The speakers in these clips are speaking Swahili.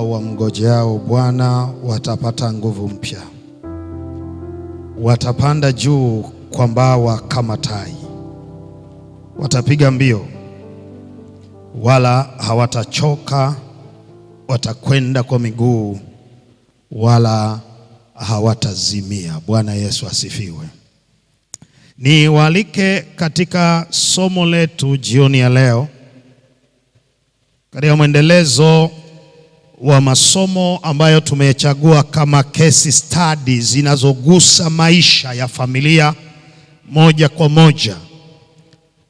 Wamngojeao Bwana watapata nguvu mpya, watapanda juu kwa mbawa kama tai, watapiga mbio wala hawatachoka, watakwenda kwa miguu wala hawatazimia. Bwana Yesu asifiwe. Niwaalike katika somo letu jioni ya leo, katika mwendelezo wa masomo ambayo tumechagua kama case study zinazogusa maisha ya familia moja kwa moja,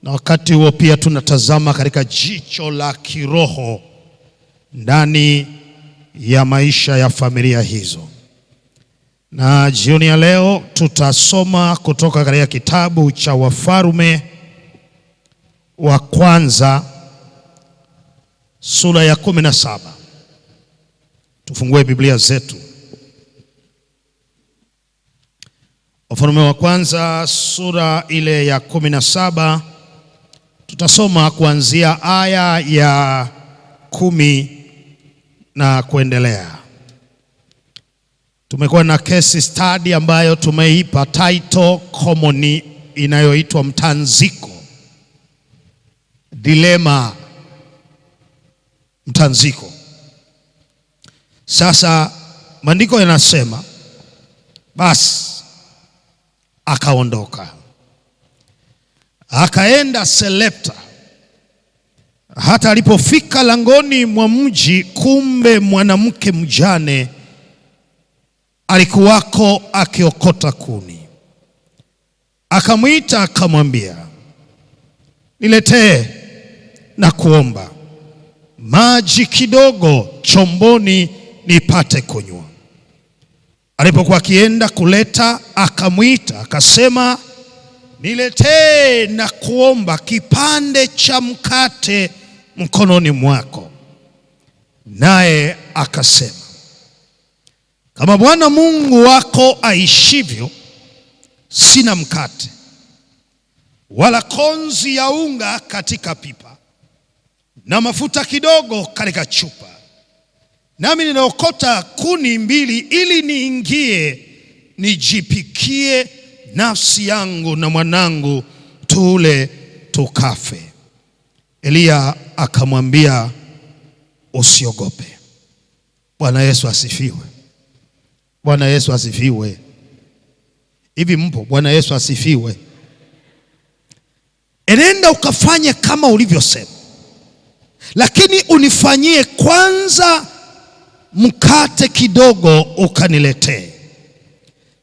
na wakati huo pia tunatazama katika jicho la kiroho ndani ya maisha ya familia hizo. Na jioni ya leo tutasoma kutoka katika kitabu cha Wafalme wa kwanza sura ya 17. Tufungue Biblia zetu. Wafalme wa kwanza sura ile ya 17, tutasoma kuanzia aya ya 10 na kuendelea. Tumekuwa na case study ambayo tumeipa title common inayoitwa mtanziko, dilema, mtanziko. Sasa maandiko yanasema basi akaondoka akaenda Sarepta. Hata alipofika langoni mwa mji, kumbe mwanamke mjane alikuwako akiokota kuni. Akamwita akamwambia, niletee na kuomba maji kidogo chomboni nipate kunywa. Alipokuwa akienda kuleta, akamwita akasema, niletee na kuomba kipande cha mkate mkononi mwako. Naye akasema, kama Bwana Mungu wako aishivyo, sina mkate wala konzi ya unga katika pipa, na mafuta kidogo katika chupa, nami ninaokota kuni 2 ili niingie nijipikie nafsi yangu na mwanangu, tule tukafe. Eliya akamwambia, usiogope. Bwana Yesu asifiwe. Bwana Yesu asifiwe. Hivi mpo? Bwana Yesu asifiwe. Enenda ukafanye kama ulivyosema, lakini unifanyie kwanza mkate kidogo ukaniletee,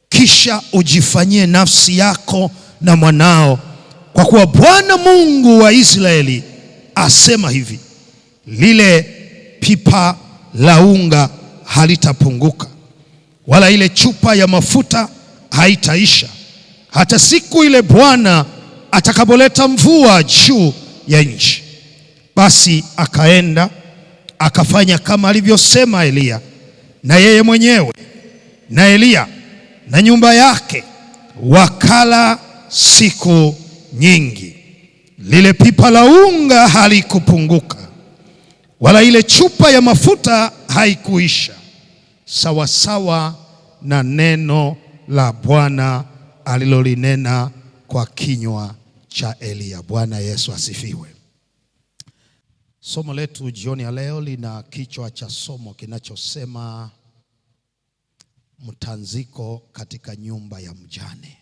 kisha ujifanyie nafsi yako na mwanao, kwa kuwa Bwana Mungu wa Israeli asema hivi, lile pipa la unga halitapunguka, wala ile chupa ya mafuta haitaisha, hata siku ile Bwana atakapoleta mvua juu ya nchi. Basi akaenda akafanya kama alivyosema Eliya, na yeye mwenyewe na Eliya na nyumba yake wakala siku nyingi. Lile pipa la unga halikupunguka, wala ile chupa ya mafuta haikuisha, sawasawa na neno la Bwana alilolinena kwa kinywa cha Eliya. Bwana Yesu asifiwe. Somo letu jioni ya leo lina kichwa cha somo kinachosema mtanziko katika nyumba ya mjane.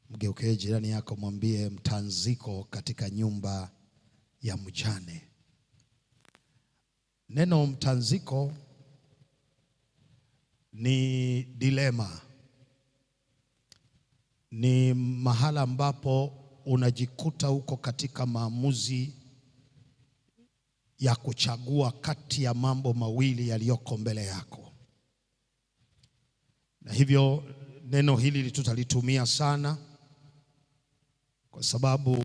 Mgeukie jirani yako, mwambie mtanziko katika nyumba ya mjane. Neno mtanziko ni dilema, ni mahala ambapo unajikuta uko katika maamuzi ya kuchagua kati ya mambo mawili yaliyoko mbele yako. Na hivyo neno hili tutalitumia sana, kwa sababu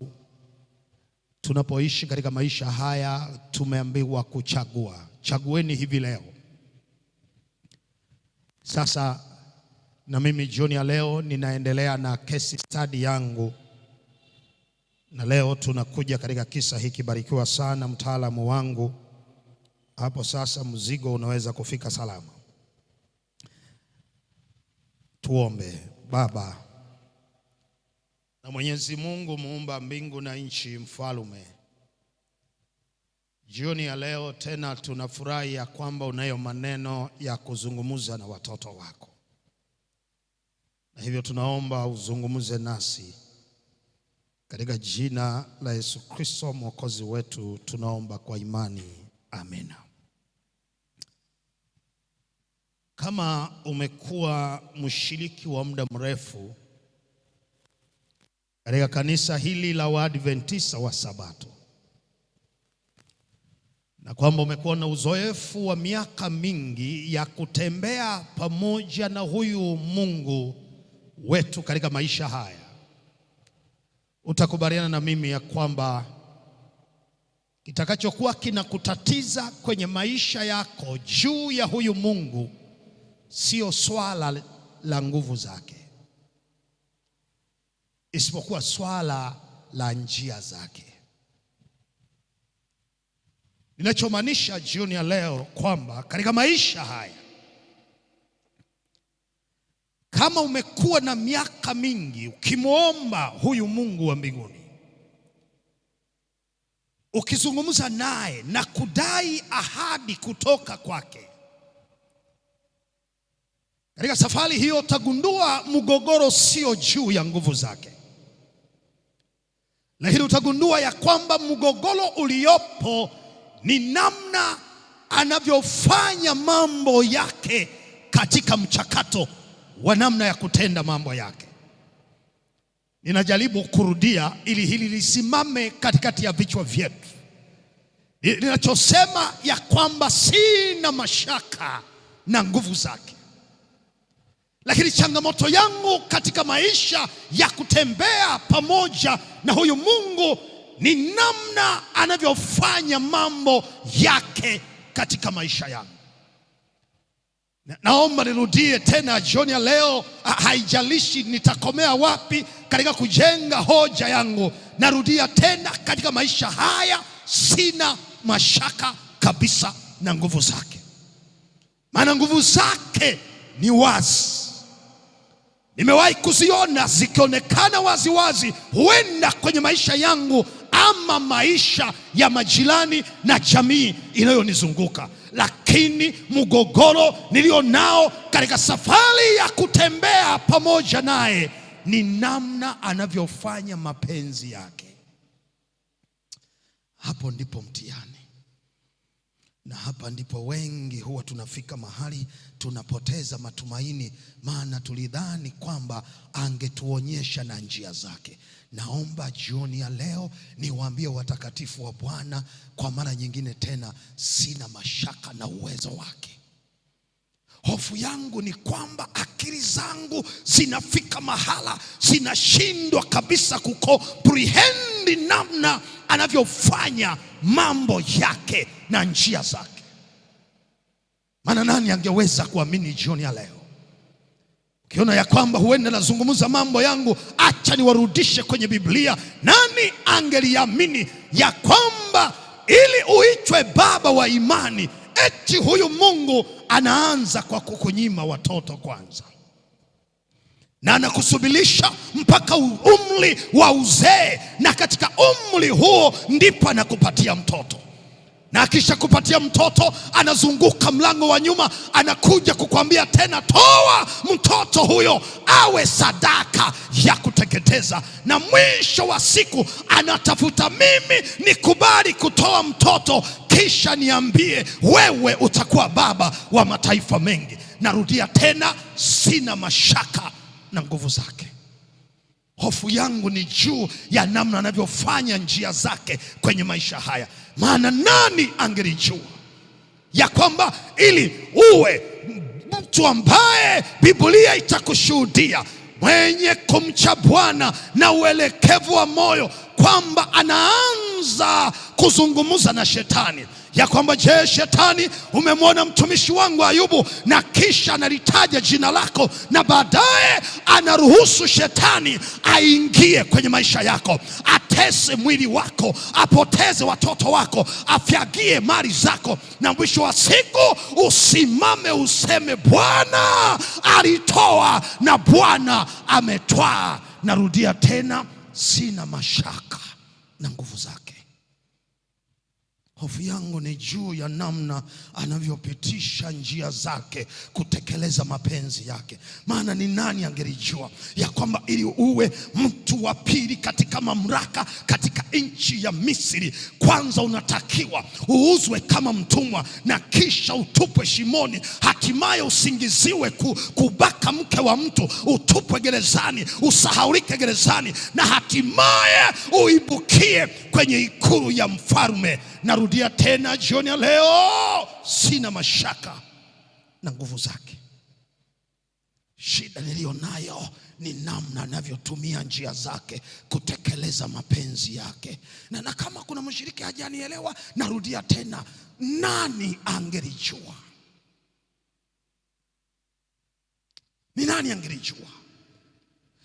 tunapoishi katika maisha haya tumeambiwa kuchagua. Chagueni hivi leo. Sasa na mimi jioni ya leo ninaendelea na case study yangu, na leo tunakuja katika kisa hiki. Barikiwa sana mtaalamu wangu Hapo sasa mzigo unaweza kufika salama. Tuombe. Baba na Mwenyezi Mungu muumba mbingu na nchi, mfalme, jioni ya leo tena tunafurahi ya kwamba unayo maneno ya kuzungumza na watoto wako, na hivyo tunaomba uzungumze nasi katika jina la Yesu Kristo mwokozi wetu, tunaomba kwa imani, amina. Kama umekuwa mshiriki wa muda mrefu katika kanisa hili la Waadventista wa Sabato, na kwamba umekuwa na uzoefu wa miaka mingi ya kutembea pamoja na huyu Mungu wetu katika maisha haya, utakubaliana na mimi ya kwamba kitakachokuwa kinakutatiza kwenye maisha yako juu ya huyu Mungu sio swala la nguvu zake, isipokuwa swala la njia zake. Ninachomaanisha jioni ya leo kwamba katika maisha haya, kama umekuwa na miaka mingi ukimwomba huyu Mungu wa mbinguni, ukizungumza naye na kudai ahadi kutoka kwake, katika safari hiyo utagundua mgogoro sio juu ya nguvu zake, lakini utagundua ya kwamba mgogoro uliopo ni namna anavyofanya mambo yake katika mchakato wa namna ya kutenda mambo yake. Ninajaribu kurudia ili hili lisimame katikati ya vichwa vyetu. Ninachosema ya kwamba sina mashaka na nguvu zake, lakini changamoto yangu katika maisha ya kutembea pamoja na huyu Mungu ni namna anavyofanya mambo yake katika maisha yangu. Naomba nirudie tena jioni ya leo, haijalishi nitakomea wapi katika kujenga hoja yangu. Narudia tena, katika maisha haya sina mashaka kabisa na nguvu zake, maana nguvu zake ni wazi. Nimewahi kuziona zikionekana wazi wazi, huenda kwenye maisha yangu ama maisha ya majirani na jamii inayonizunguka, lakini mgogoro nilio nao katika safari ya kutembea pamoja naye ni namna anavyofanya mapenzi yake. Hapo ndipo mtihani, na hapa ndipo wengi huwa tunafika mahali tunapoteza matumaini, maana tulidhani kwamba angetuonyesha na njia zake. Naomba jioni ya leo niwaambie watakatifu wa Bwana kwa mara nyingine tena, sina mashaka na uwezo wake. Hofu yangu ni kwamba akili zangu zinafika mahala zinashindwa kabisa kukomprehend namna anavyofanya mambo yake na njia zake. Maana nani angeweza kuamini jioni ya leo? Ukiona ya kwamba huenda nazungumza mambo yangu, acha niwarudishe kwenye Biblia. Nani angeliamini ya kwamba ili uitwe baba wa imani, eti huyu Mungu anaanza kwa kukunyima watoto kwanza, na anakusubirisha mpaka umri wa uzee, na katika umri huo ndipo anakupatia mtoto. Na akisha kupatia mtoto, anazunguka mlango wa nyuma, anakuja kukwambia tena, toa mtoto huyo awe sadaka ya kuteketeza. Na mwisho wa siku anatafuta mimi nikubali kutoa mtoto, kisha niambie wewe utakuwa baba wa mataifa mengi. Narudia tena, sina mashaka na nguvu zake. Hofu yangu ni juu ya namna anavyofanya njia zake kwenye maisha haya. Maana nani angelijua ya kwamba ili uwe mtu ambaye Biblia itakushuhudia mwenye kumcha Bwana na uelekevu wa moyo, kwamba anaanza kuzungumza na shetani ya kwamba, je, shetani, umemwona mtumishi wangu Ayubu, na kisha analitaja jina lako, na baadaye anaruhusu shetani aingie kwenye maisha yako, atese mwili wako, apoteze watoto wako, afyagie mali zako, na mwisho wa siku usimame useme, Bwana alitoa na Bwana ametwaa. Narudia tena, sina mashaka na nguvu zake. Hofu yangu ni juu ya namna anavyopitisha njia zake kutekeleza mapenzi yake. Maana ni nani angelijua ya kwamba ili uwe mtu wa pili katika mamlaka katika nchi ya Misri, kwanza unatakiwa uuzwe kama mtumwa, na kisha utupwe shimoni, hatimaye usingiziwe kubaka mke wa mtu, utupwe gerezani, usahaulike gerezani, na hatimaye uibukie kwenye ikulu ya mfalme. Narudia tena jioni ya leo, sina mashaka na nguvu zake. Shida nilionayo ni namna anavyotumia njia zake kutekeleza mapenzi yake. Na kama kuna mshiriki hajanielewa, narudia tena, nani angelijua? Ni nani angelijua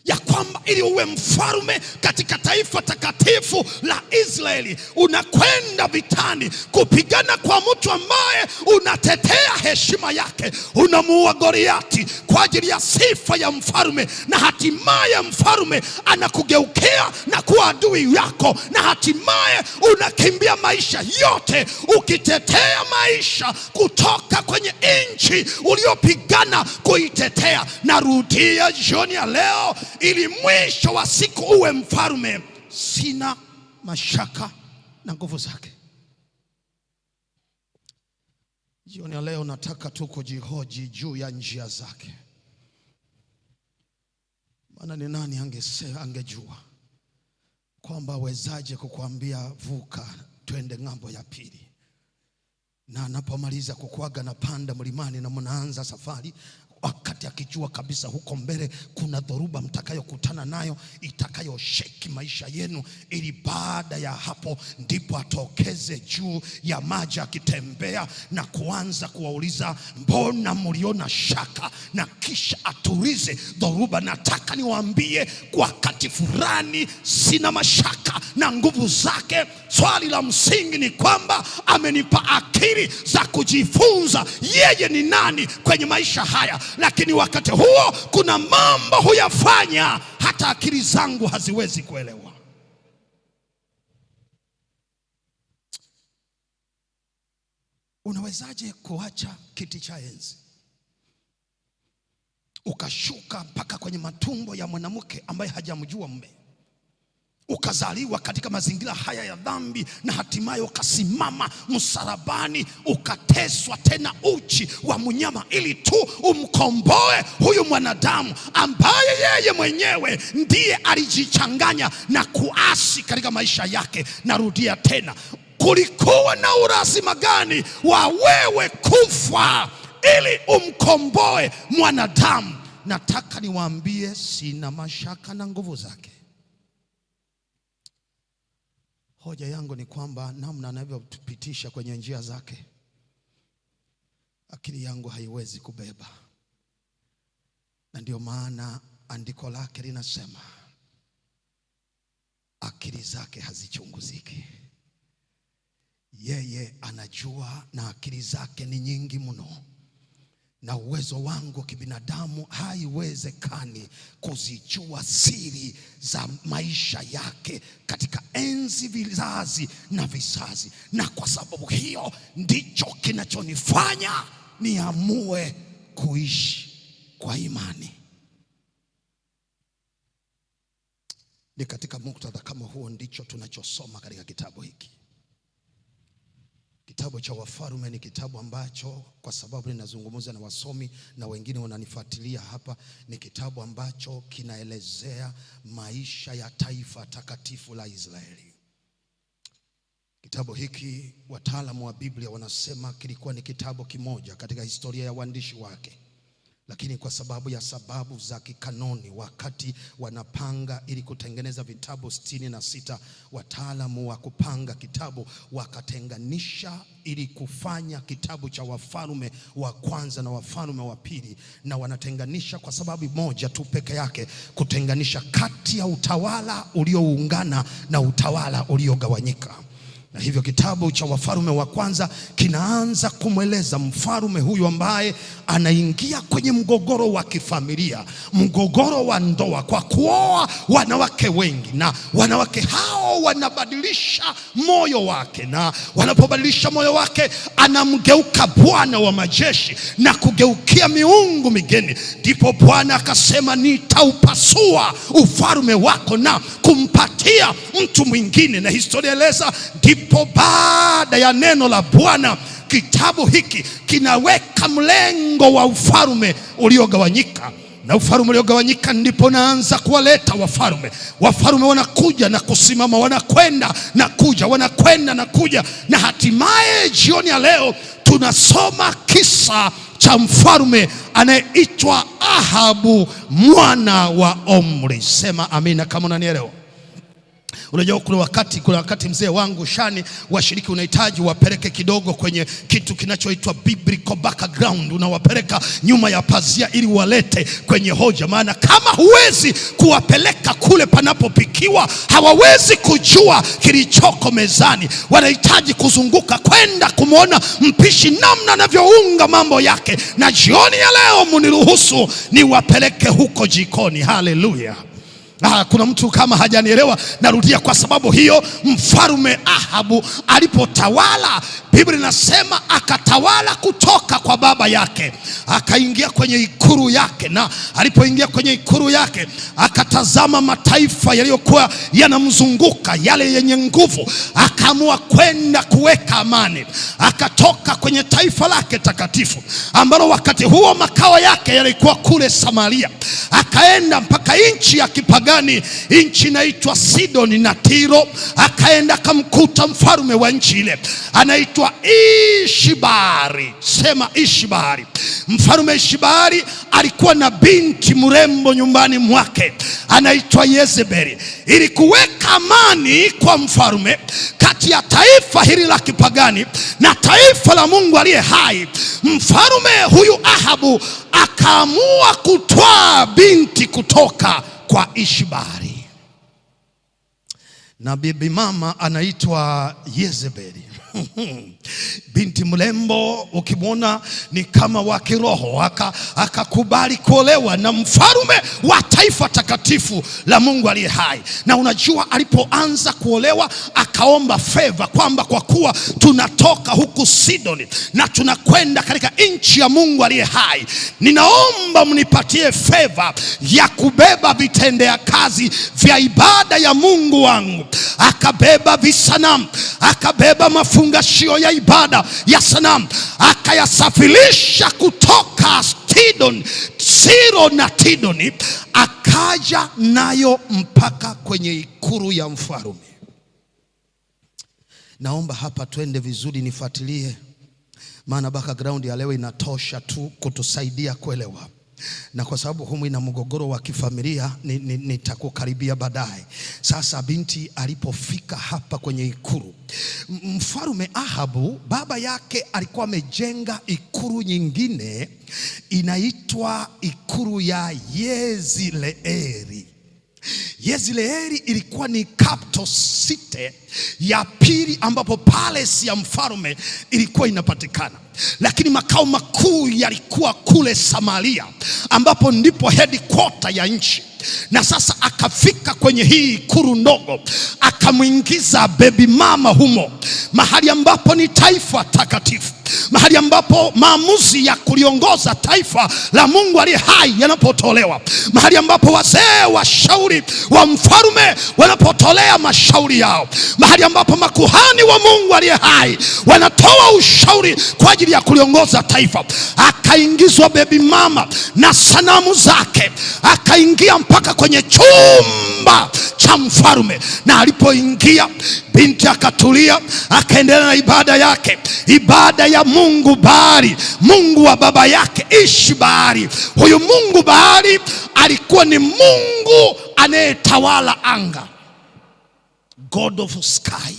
ya kwamba ili uwe mfalme katika taifa takatifu la Israeli, unakwenda vitani kupigana kwa mtu ambaye unatetea heshima yake, unamuua Goliati kwa ajili ya sifa ya mfalme, na hatimaye mfalme anakugeukia na kuwa adui yako, na hatimaye unakimbia maisha yote ukitetea maisha kutoka kwenye nchi uliopigana kuitetea. Narudia jioni ya leo, ili mwisho wa siku uwe mfalme, sina mashaka na nguvu zake. Jioni ya leo nataka tu kujihoji juu ya njia zake. Maana ni nani angejua kwamba wezaje kukuambia vuka twende ng'ambo ya pili, na anapomaliza kukuaga na panda mlimani na mnaanza safari, wakati akijua kabisa huko mbele kuna dhoruba mtakayokutana nayo itakayosheki maisha yenu, ili baada ya hapo ndipo atokeze juu ya maji akitembea na kuanza kuwauliza, mbona mliona shaka? Na kisha atulize dhoruba. Nataka niwaambie, kwa wakati fulani sina mashaka na nguvu zake. Swali la msingi ni kwamba amenipa akili za kujifunza yeye ni nani kwenye maisha haya, lakini wakati huo kuna mambo huyafanya hata akili zangu haziwezi kuelewa. Unawezaje kuacha kiti cha enzi ukashuka mpaka kwenye matumbo ya mwanamke ambaye hajamjua mume, ukazaliwa katika mazingira haya ya dhambi, na hatimaye ukasimama msalabani, ukateswa tena uchi wa mnyama, ili tu umkomboe huyu mwanadamu ambaye yeye mwenyewe ndiye alijichanganya na kuasi katika maisha yake? Narudia tena, kulikuwa na ulazima gani wa wewe kufa ili umkomboe mwanadamu? Nataka niwaambie, sina mashaka na nguvu zake. Hoja yangu ni kwamba namna anavyotupitisha kwenye njia zake, akili yangu haiwezi kubeba. Na ndio maana andiko lake linasema, akili zake hazichunguziki. Yeye anajua, na akili zake ni nyingi mno, na uwezo wangu kibinadamu haiwezekani kuzijua siri za maisha yake katika enzi, vizazi na vizazi. Na kwa sababu hiyo ndicho kinachonifanya niamue kuishi kwa imani. Ni katika muktadha kama huo ndicho tunachosoma katika kitabu hiki. Kitabu cha Wafalme ni kitabu ambacho, kwa sababu ninazungumza na wasomi na wengine wananifuatilia hapa, ni kitabu ambacho kinaelezea maisha ya taifa takatifu la Israeli. Kitabu hiki wataalamu wa Biblia wanasema kilikuwa ni kitabu kimoja katika historia ya uandishi wake, Lakini kwa sababu ya sababu za kikanoni, wakati wanapanga ili kutengeneza vitabu 66, wataalamu wa kupanga kitabu wakatenganisha ili kufanya kitabu cha Wafalme wa kwanza na Wafalme wa pili, na wanatenganisha kwa sababu moja tu peke yake, kutenganisha kati ya utawala ulioungana na utawala uliogawanyika. Na hivyo kitabu cha Wafalme wa kwanza kinaanza kumweleza mfalme huyu ambaye anaingia kwenye mgogoro wa kifamilia, mgogoro wa ndoa, kwa kuoa wanawake wengi, na wanawake hao wanabadilisha moyo wake, na wanapobadilisha moyo wake anamgeuka Bwana wa majeshi na kugeukia miungu migeni. Ndipo Bwana akasema, nitaupasua ufalme wako na kumpatia mtu mwingine. Na historia eleza, ndipo baada ya neno la Bwana kitabu hiki kinaweka mlengo wa ufalme uliogawanyika. Na ufalme uliogawanyika ndipo naanza kuwaleta wafalme. Wafalme wanakuja na kusimama, wanakwenda na kuja, wanakwenda na kuja, na hatimaye jioni ya leo tunasoma kisa cha mfalme anayeitwa Ahabu mwana wa Omri. Sema amina kama unanielewa. Unajua kuna wakati mzee wangu Shani, washiriki unahitaji wapeleke kidogo kwenye kitu kinachoitwa biblical background. Unawapeleka nyuma ya pazia ili walete kwenye hoja, maana kama huwezi kuwapeleka kule panapopikiwa, hawawezi kujua kilichoko mezani. Wanahitaji kuzunguka kwenda kumwona mpishi namna anavyounga mambo yake. Na jioni ya leo mniruhusu niwapeleke huko jikoni. Haleluya. Kuna mtu kama hajanielewa, narudia. Kwa sababu hiyo mfalme Ahabu alipotawala, Biblia inasema akatawala kutoka kwa baba yake, akaingia kwenye ikulu yake. Na alipoingia kwenye ikulu yake, akatazama mataifa yaliyokuwa yanamzunguka, yale yenye nguvu. Akaamua kwenda kuweka amani. Akatoka kwenye taifa lake takatifu, ambalo wakati huo makao yake yalikuwa kule Samaria, akaenda mpaka nchi ya kipagani, nchi inaitwa Sidoni na Tiro. Akaenda akamkuta mfalme wa nchi ile anaitwa Ishibari. Sema Ishibari. Mfalme Ishibari alikuwa na binti mrembo nyumbani mwake anaitwa Yezebeli. Ili kuweka amani kwa mfalme kati ya taifa hili la kipagani na taifa la Mungu aliye hai, mfalme huyu Ahabu akaamua kutwaa binti kutoka kwa Ishibari, na bibi mama anaitwa Yezebeli. Binti mrembo, ukimwona ni kama wa kiroho. Akakubali kuolewa na mfalme wa taifa takatifu la Mungu aliye hai. Na unajua alipoanza kuolewa akaomba favor kwamba kwa kuwa tunatoka huku Sidoni na tunakwenda katika nchi ya Mungu aliye hai, ninaomba mnipatie favor ya kubeba vitendea kazi vya ibada ya Mungu wangu. Akabeba visanamu, akabeba mafungashio ya ibada ya sanamu, akayasafirisha kutoka Tiro na Tidoni, akaja nayo mpaka kwenye ikulu ya mfalme. Naomba hapa twende vizuri, nifuatilie, maana background ya leo inatosha tu kutusaidia kuelewa. Na kwa sababu humu ina mgogoro wa kifamilia, nitakukaribia baadaye. Sasa binti alipofika hapa kwenye ikulu, mfalme Ahabu baba yake alikuwa amejenga ikulu nyingine inaitwa ikulu ya Yezreeli. Yezreeli ilikuwa ni capital city ya pili ambapo palace ya mfalme ilikuwa inapatikana. Lakini makao makuu yalikuwa kule Samaria, ambapo ndipo headquarter ya nchi. Na sasa akafika kwenye hii ikulu ndogo, akamwingiza baby mama humo, mahali ambapo ni taifa takatifu, mahali ambapo maamuzi ya kuliongoza taifa la Mungu aliye hai yanapotolewa, mahali ambapo wazee washauri wa mfalme wanapotolea mashauri yao, mahali ambapo makuhani wa Mungu aliye hai wanatoa ushauri kwa ajili ya kuliongoza taifa. Akaingizwa baby mama na sanamu zake, akaingia mpaka kwenye chumba cha mfalme, na alipoingia binti akatulia, akaendelea na ibada yake, ibada ya Mungu Baali, Mungu wa baba yake Ish-Baali. Huyu Mungu Baali alikuwa ni Mungu anayetawala anga, God of sky,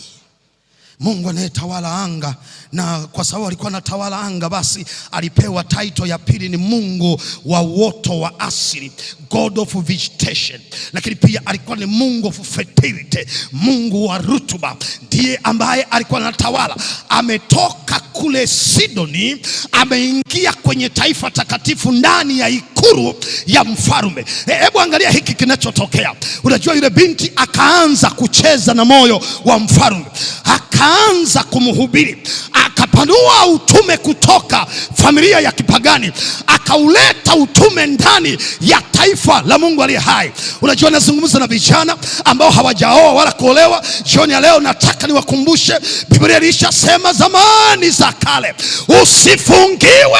Mungu anayetawala anga. Na kwa sababu alikuwa anatawala anga, basi alipewa title ya pili ni Mungu wa uoto wa asili, God of vegetation. Lakini pia alikuwa ni Mungu of fertility, Mungu wa rutuba. Ndiye ambaye alikuwa anatawala. Ametoka kule Sidoni, ameingia kwenye taifa takatifu ndani ya ikulu ya mfalme. Hebu angalia hiki kinachotokea. Unajua, yule binti akaanza kucheza na moyo wa mfalme, akaanza kumhubiri, akapanua utume kutoka familia ya kipagani, akauleta utume ndani ya taifa la Mungu aliye hai. Unajua, nazungumza na vijana ambao hawajaoa wala kuolewa. Jioni ya leo nataka niwakumbushe, Biblia ilishasema zamani za kale, usifungiwe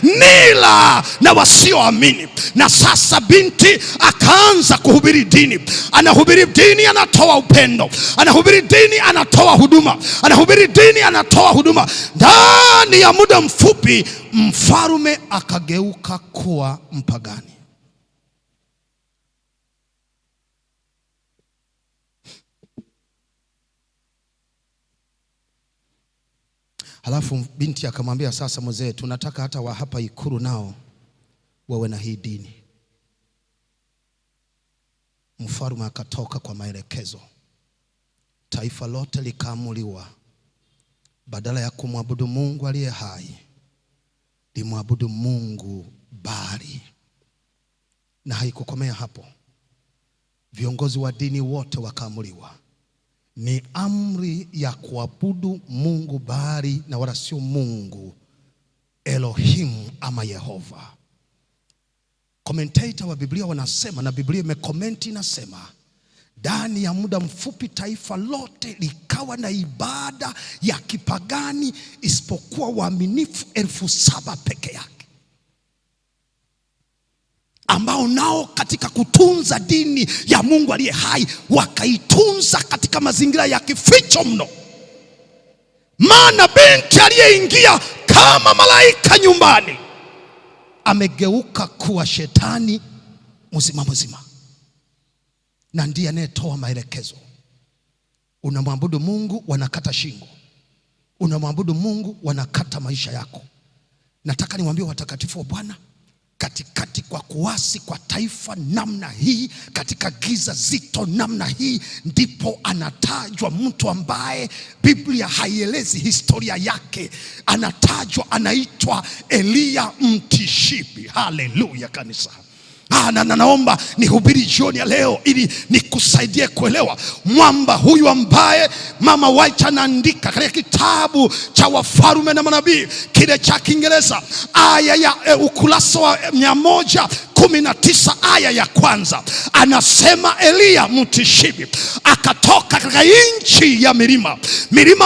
nila na wasioamini. Na sasa binti akaanza kuhubiri dini. Anahubiri dini, anatoa upendo. Anahubiri dini, anatoa huduma. Anahubiri dini, anatoa huduma. Ndani ya muda mfupi mfalme akageuka kuwa mpagani. Halafu binti akamwambia, sasa mzee, tunataka hata wa hapa ikulu nao wawe na hii dini. Mfalme akatoka kwa maelekezo. Taifa lote likaamuliwa, badala ya kumwabudu Mungu aliye hai, limwabudu Mungu Baali. Na haikukomea hapo. Viongozi wa dini wote wakaamuliwa, ni amri ya kuabudu Mungu Baali na wala sio Mungu Elohim ama Yehova. Commentator wa Biblia wanasema, na Biblia imekomenti inasema, ndani ya muda mfupi taifa lote likawa na ibada ya kipagani isipokuwa waaminifu 7,000 peke yake, ambao nao katika kutunza dini ya Mungu aliye hai wakaitunza katika mazingira ya kificho mno. Maana binti aliyeingia kama malaika nyumbani amegeuka kuwa shetani mzima mzima, na ndiye anayetoa maelekezo. Unamwabudu Mungu, wanakata shingo. Unamwabudu Mungu, wanakata maisha yako. Nataka niwaambie watakatifu wa Bwana, katikati kwa kuasi kwa taifa namna hii, katika giza zito namna hii, ndipo anatajwa mtu ambaye Biblia haielezi historia yake. Anatajwa, anaitwa Eliya Mtishibi. Haleluya kanisa. Naomba nihubiri jioni ya leo ili nikusaidie kuelewa mwamba huyu ambaye Mama White anaandika katika kitabu cha Wafalme na Manabii kile cha Kiingereza, aya ya ukurasa wa 119 aya ya kwanza. Anasema Eliya Mtishibi akatoka katika nchi ya milima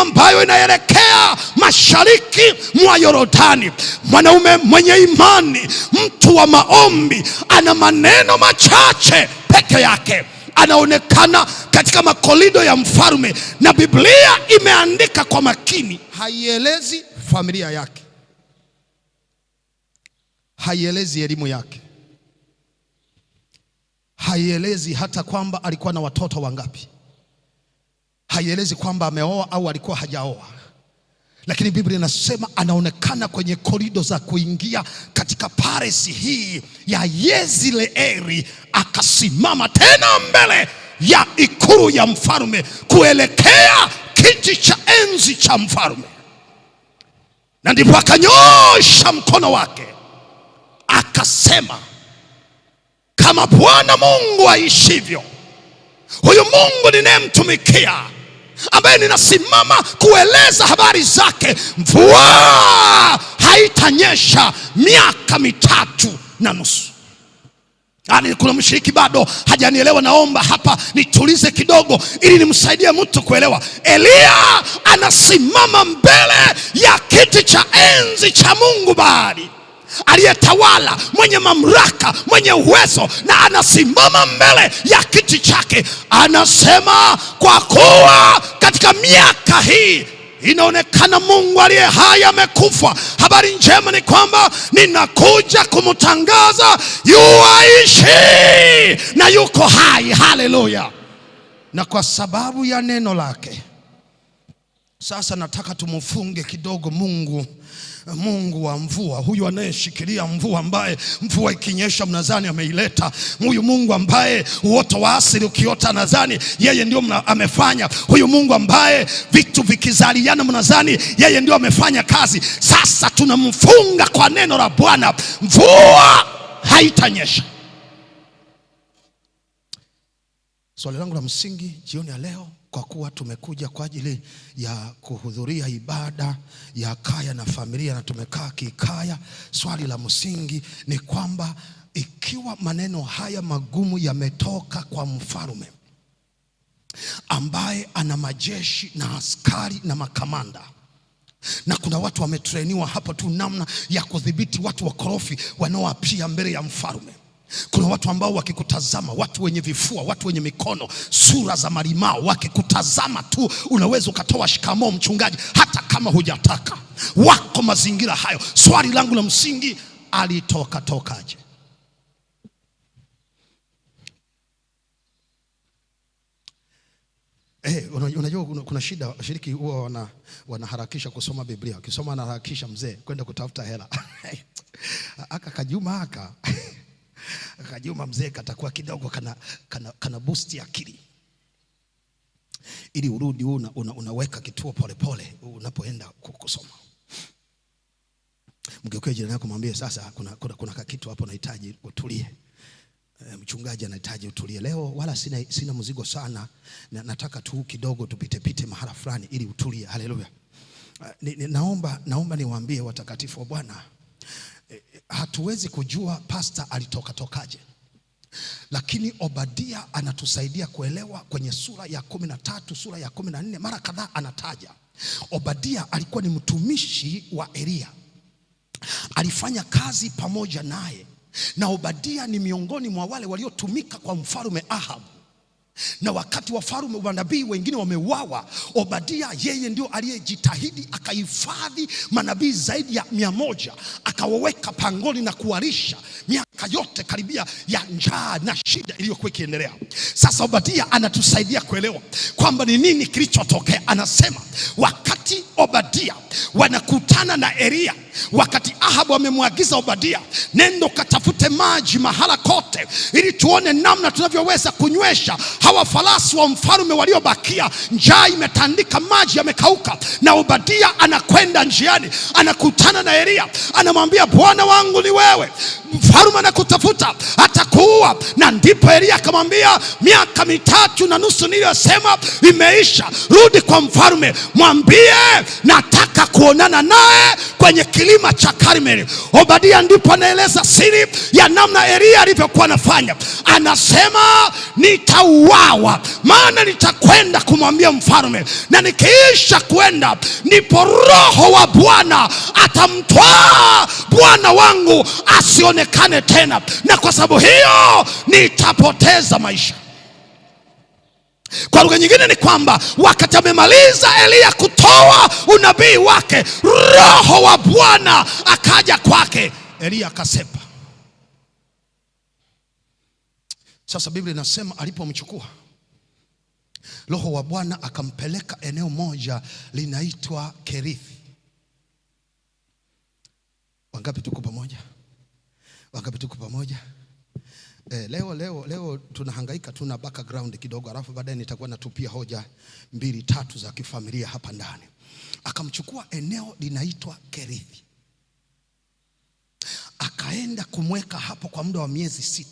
ambayo inaelekea mashariki mwa Yordani. Mwanaume mwenye imani, mtu wa maombi, ana maneno machache peke yake, anaonekana katika makorido ya mfalme, na Biblia imeandika kwa makini. Haielezi familia yake, haielezi elimu yake, haielezi hata kwamba alikuwa na watoto wangapi, haielezi kwamba ameoa au alikuwa hajaoa. Lakini Biblia inasema anaonekana kwenye korido za kuingia katika paresi hii ya Yezreeli, akasimama tena mbele ya ikulu ya mfalme kuelekea kiti cha enzi cha mfalme. Na ndipo akanyosha mkono wake akasema, kama Bwana Mungu aishivyo, huyu Mungu ninayemtumikia, ambaye ninasimama kueleza habari zake, mvua haitanyesha miaka 3.5. Kuna mshiriki bado hajanielewa, naomba hapa nitulize kidogo ili nimsaidie mtu kuelewa. Eliya anasimama mbele ya kiti cha enzi cha Mungu Baali, aliyetawala, mwenye mamlaka, mwenye uwezo, na anasimama mbele ya kiti chake, anasema kwa kuwa katika miaka hii inaonekana Mungu aliye hai amekufa. Habari njema ni kwamba ninakuja kumtangaza yuaishi na yuko hai. Haleluya! Na kwa sababu ya neno lake, sasa nataka tumufunge kidogo Mungu wa mvua, huyu anayeshikilia mvua, ambaye mvua ikinyesha mnadhani ameileta. Huyu Mungu ambaye uoto wa asili ukiota nadhani yeye ndio amefanya. Huyu Mungu ambaye vitu vikizaliana mnadhani yeye ndio amefanya kazi. Sasa tunamfunga kwa neno la Bwana, mvua haitanyesha. Swali langu la msingi jioni ya leo, kwa kuwa tumekuja kwa ajili ya kuhudhuria ibada ya kaya na familia na tumekaa kikaya, swali la msingi ni kwamba ikiwa maneno haya magumu yametoka kwa mfalme ambaye ana majeshi na askari na makamanda, na kuna watu wametrainiwa hapo tu namna ya kudhibiti watu wakorofi wanaoapia mbele ya mfalme. Kuna watu ambao wakikutazama, watu wenye vifua, watu wenye mikono, sura za malimao, wakikutazama tu unaweza ukatoa shikamoo mchungaji hata kama hujataka. Wako mazingira hayo. Swali langu la msingi, alitokaje? Unajua kuna shida, washiriki huwa wanaharakisha kusoma Biblia. Ukisoma anaharakisha mzee kwenda kutafuta hela. Kajuma mzee katakuwa kidogo kana boost akili, ili urudi unaweka kituo pole unapoenda kusoma. Mgeukie jirani yako mwambie, sasa kuna kitu hapo nahitaji utulie. Mchungaji anahitaji utulie leo, wala sina mzigo sana, nataka tu kidogo tupite mahala fulani ili utulie. Haleluya! Naomba niwaambie watakatifu wa Bwana, hatuwezi kujua pasta alitokaje, lakini Obadia anatusaidia kuelewa. Kwenye sura ya 13, sura ya 14, mara kadhaa anataja Obadia alikuwa ni mtumishi wa Elia, alifanya kazi pamoja naye, na Obadia ni miongoni mwa wale waliotumika kwa mfalme Ahab. Na wakati wafalme wa nabii wengine wameuawa, Obadia yeye ndio aliyejitahidi akahifadhi manabii zaidi ya 100, akawaweka pangoni na kuwalisha miaka yote karibia ya njaa na shida iliyokuwa ikiendelea. Sasa Obadia anatusaidia kuelewa kwamba ni nini kilichotokea. Anasema wakati Obadia wanakutana na Elia, wakati Ahabu amemwagiza Obadia, nendo katafute maji mahala kote ili tuone namna tunavyoweza kunywesha hawa farasi wa mfalme waliobakia. Njaa imetandika, maji yamekauka, na Obadia anakwenda njiani, anakutana na Elia, anamwambia, Bwana wangu ni wewe, mfalme anakutafuta, atakuua. Na ndipo Elia akamwambia, miaka 3.5 niliyosema imeisha, rudi kwa mfalme, mwambie nataka kuonana naye kwenye kilima cha Karmeli. Obadia ndipo anaeleza siri ya namna Elia alivyokuwa anafanya. Anasema, nitauawa, maana nitakwenda kumwambia mfalme, na nikiisha kwenda ndipo Roho wa Bwana atamtwaa bwana wangu asionekane tena, na kwa sababu hiyo nitapoteza maisha. Kwa lugha nyingine ni kwamba wakati amemaliza Elia kutoa unabii wake, Roho wa Bwana akaja kwake, Elia akasepa. Sasa Biblia inasema alipomchukua, Roho wa Bwana akampeleka eneo moja linaitwa Kerithi. Wangapi tuko pamoja? Leo tunahangaika, tuna background kidogo, alafu baadaye nitakuwa natupia hoja 2-3 za kifamilia hapa ndani. Akamchukua eneo linaitwa Kerithi, akaenda kumweka hapo kwa muda wa miezi 6.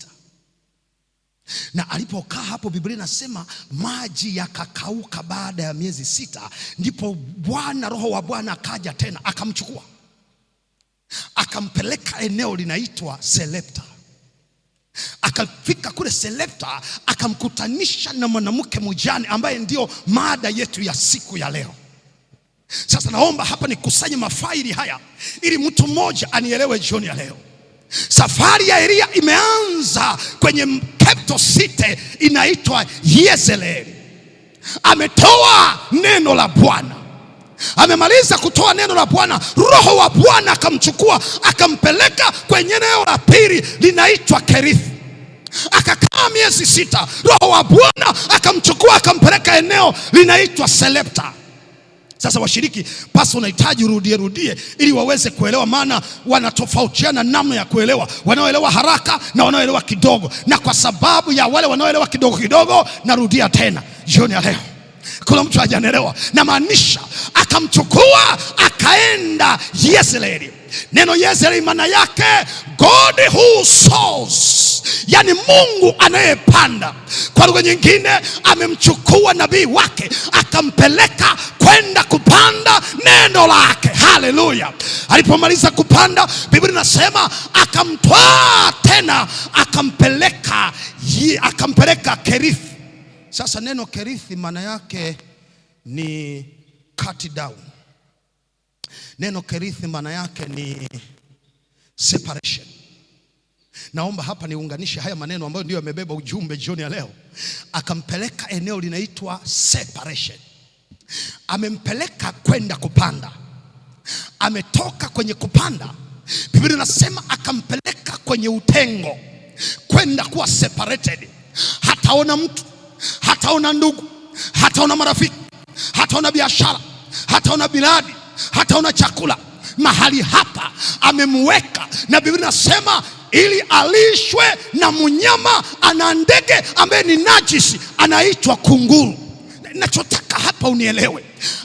Na alipokaa hapo, Biblia inasema maji yakakauka baada ya miezi 6. Ndipo Roho wa Bwana akaja tena akamchukua, akampeleka eneo linaitwa Selepta. Akafika kule Selepta, akamkutanisha na mwanamke mjane ambaye ndio mada yetu ya siku ya leo. Sasa naomba hapa nikusanye mafaili haya ili mtu mmoja anielewe jioni ya leo. Safari ya Elia imeanza kwenye capital city inaitwa Yezreeli. Ametoa neno la Bwana. Amemaliza kutoa neno la Bwana, Roho wa Bwana akamchukua akampeleka kwenye eneo la pili linaitwa Kerithi. Akakaa miezi 6. Roho wa Bwana akamchukua akampeleka eneo linaitwa Selepta. Sasa washiriki, pasa unahitaji rudie ili waweze kuelewa, maana wanatofautiana namna ya kuelewa. Wanaoelewa haraka na wanaoelewa kidogo, na kwa sababu ya wale wanaoelewa kidogo, narudia tena jioni ya leo. Kuna mtu hajanielewa. Na maanisha akamchukua akaenda Yezreeli. Neno Yezreeli maana yake God who sows, yani Mungu anayepanda. Kwa lugha nyingine, amemchukua nabii wake akampeleka kwenda kupanda neno lake. Haleluya! Alipomaliza kupanda, Biblia inasema akamtwaa tena akampeleka Kerithi. Sasa neno Kerithi maana yake ni cut down. Neno Kerithi maana yake ni separation. Naomba hapa niunganishe haya maneno ambayo ndio yamebeba ujumbe jioni ya leo. Akampeleka eneo linaitwa separation. Amempeleka kwenda kupanda. Ametoka kwenye kupanda, Biblia inasema akampeleka kwenye utengo, kwenda kuwa separated. Hataona mtu, hataona ndugu, hataona marafiki, hataona biashara, hataona biladi, hataona chakula. Mahali hapa amemweka, na Biblia inasema ili alishwe na mnyama ana ndege ambaye ni najisi, anaitwa kunguru. Nachotaka hapa unielewe,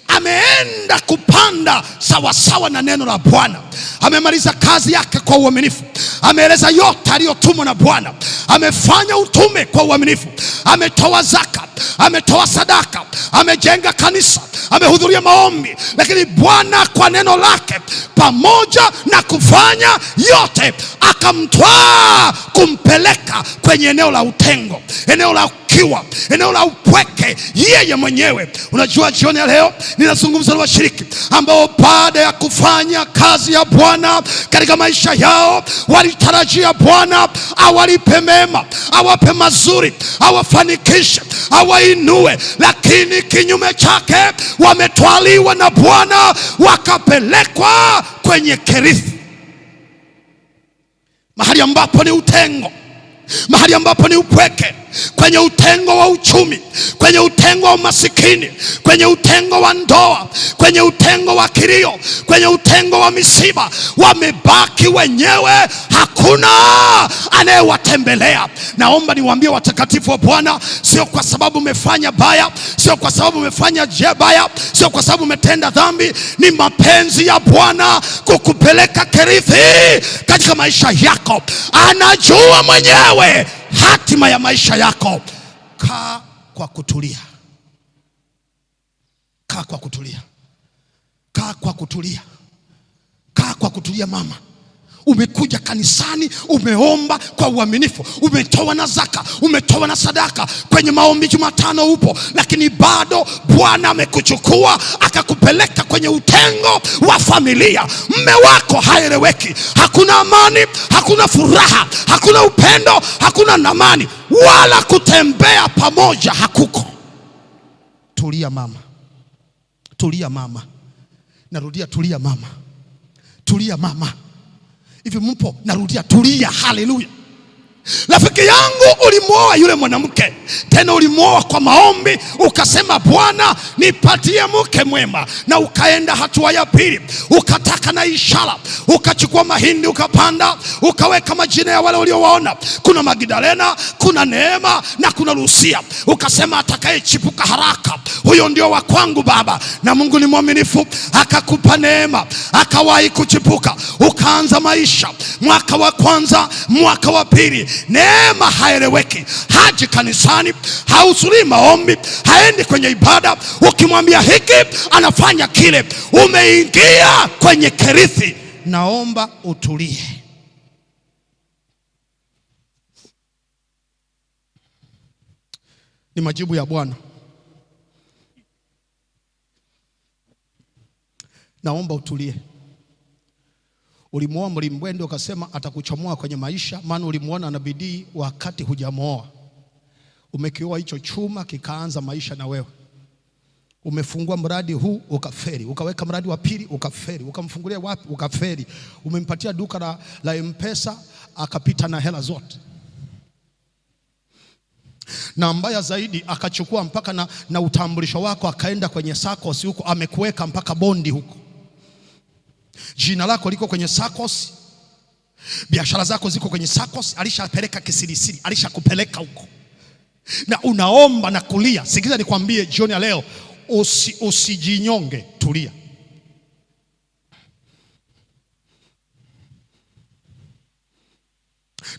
ameenda kupanda sawasawa na neno la Bwana. Amemaliza kazi yake kwa uaminifu. Ameeleza yote aliyotumwa na Bwana. Amefanya utume kwa uaminifu. Ametoa zaka, ametoa sadaka, amejenga kanisa, amehudhuria maombi. Lakini Bwana kwa neno lake, pamoja na kufanya yote, akamtwaa kumpeleka kwenye eneo la utengo, eneo la ukiwa, eneo la upweke yeye mwenyewe. Unajua jioni ya leo ninazungumza na washiriki ambao baada ya kufanya kazi ya Bwana katika maisha yao, walitarajia Bwana awalipe mema, awape mazuri, awafanikishe, awainue. Lakini kinyume chake, wametwaliwa na Bwana wakapelekwa kwenye Kerithi, mahali ambapo ni utengo, mahali ambapo ni upweke, kwenye utengo wa uchumi, kwenye utengo wa umasikini, kwenye utengo wa ndoa, kwenye utengo wa kilio, kwenye utengo wa misiba. Wamebaki wenyewe, hakuna anayewatembelea. Naomba niwaambie watakatifu wa Bwana, sio kwa sababu umefanya baya, sio kwa sababu umefanya baya, sio kwa sababu umetenda dhambi. Ni mapenzi ya Bwana kukupeleka Kerithi katika maisha yako. Anajua mwenyewe hatima ya maisha yako. Kaa kwa kutulia. Kaa kwa kutulia. Kaa kwa kutulia. Kaa kwa kutulia mama. Umekuja kanisani, umeomba kwa uaminifu, umetoa na zaka, umetoa na sadaka, kwenye maombi Jumatano upo, lakini bado Bwana amekuchukua akakupeleka kwenye utengo wa familia. Mme wako haeleweki, hakuna amani, hakuna furaha, hakuna upendo, hakuna amani, wala kutembea pamoja hakuko. Tulia mama. Tulia mama. Narudia, tulia mama. Tulia mama. Hivi mpo? Narudia, tulia. Haleluya. Rafiki yangu, ulimuoa yule mwanamke, tena ulimuoa kwa maombi, ukasema Bwana nipatie mke mwema, na ukaenda hatua ya pili, ukataka na ishara, ukachukua mahindi ukapanda, ukaweka majina ya wale uliowaona. Kuna Magdalena, kuna Neema na kuna Lucia. Ukasema atakayechipuka haraka, huyo ndio wa kwangu Baba. Na Mungu ni mwaminifu, akakupa Neema, akawahi kuchipuka, ukaanza maisha. Mwaka wa kwanza, mwaka wa pili, Neema haeleweki, haji kanisani, hahudhurii maombi, haendi kwenye ibada. Ukimwambia hiki anafanya kile. Umeingia kwenye Kerithi. Naomba utulie. Ni majibu ya Bwana. naomba utulie. Ulimuoa mlimbwende ukasema atakuchomoa kwenye maisha, maana ulimuona na bidii wakati hujamuoa. Umekioa hicho chuma kikaanza maisha na wewe. Umefungua mradi huu ukaferi, ukaweka mradi wa pili ukaferi, ukamfungulia wapi ukaferi. Umempatia duka la M-Pesa akapita na hela zote. Na mbaya zaidi akachukua mpaka na utambulisho wako akaenda kwenye SACCOS huko, amekuweka mpaka bondi huko. Jina lako liko kwenye SACCOS, biashara zako ziko kwenye SACCOS, alishapeleka kisirisiri, alishakupeleka huko. Na unaomba na kulia. Sikiza nikwambie jioni ya leo, usijinyonge, tulia.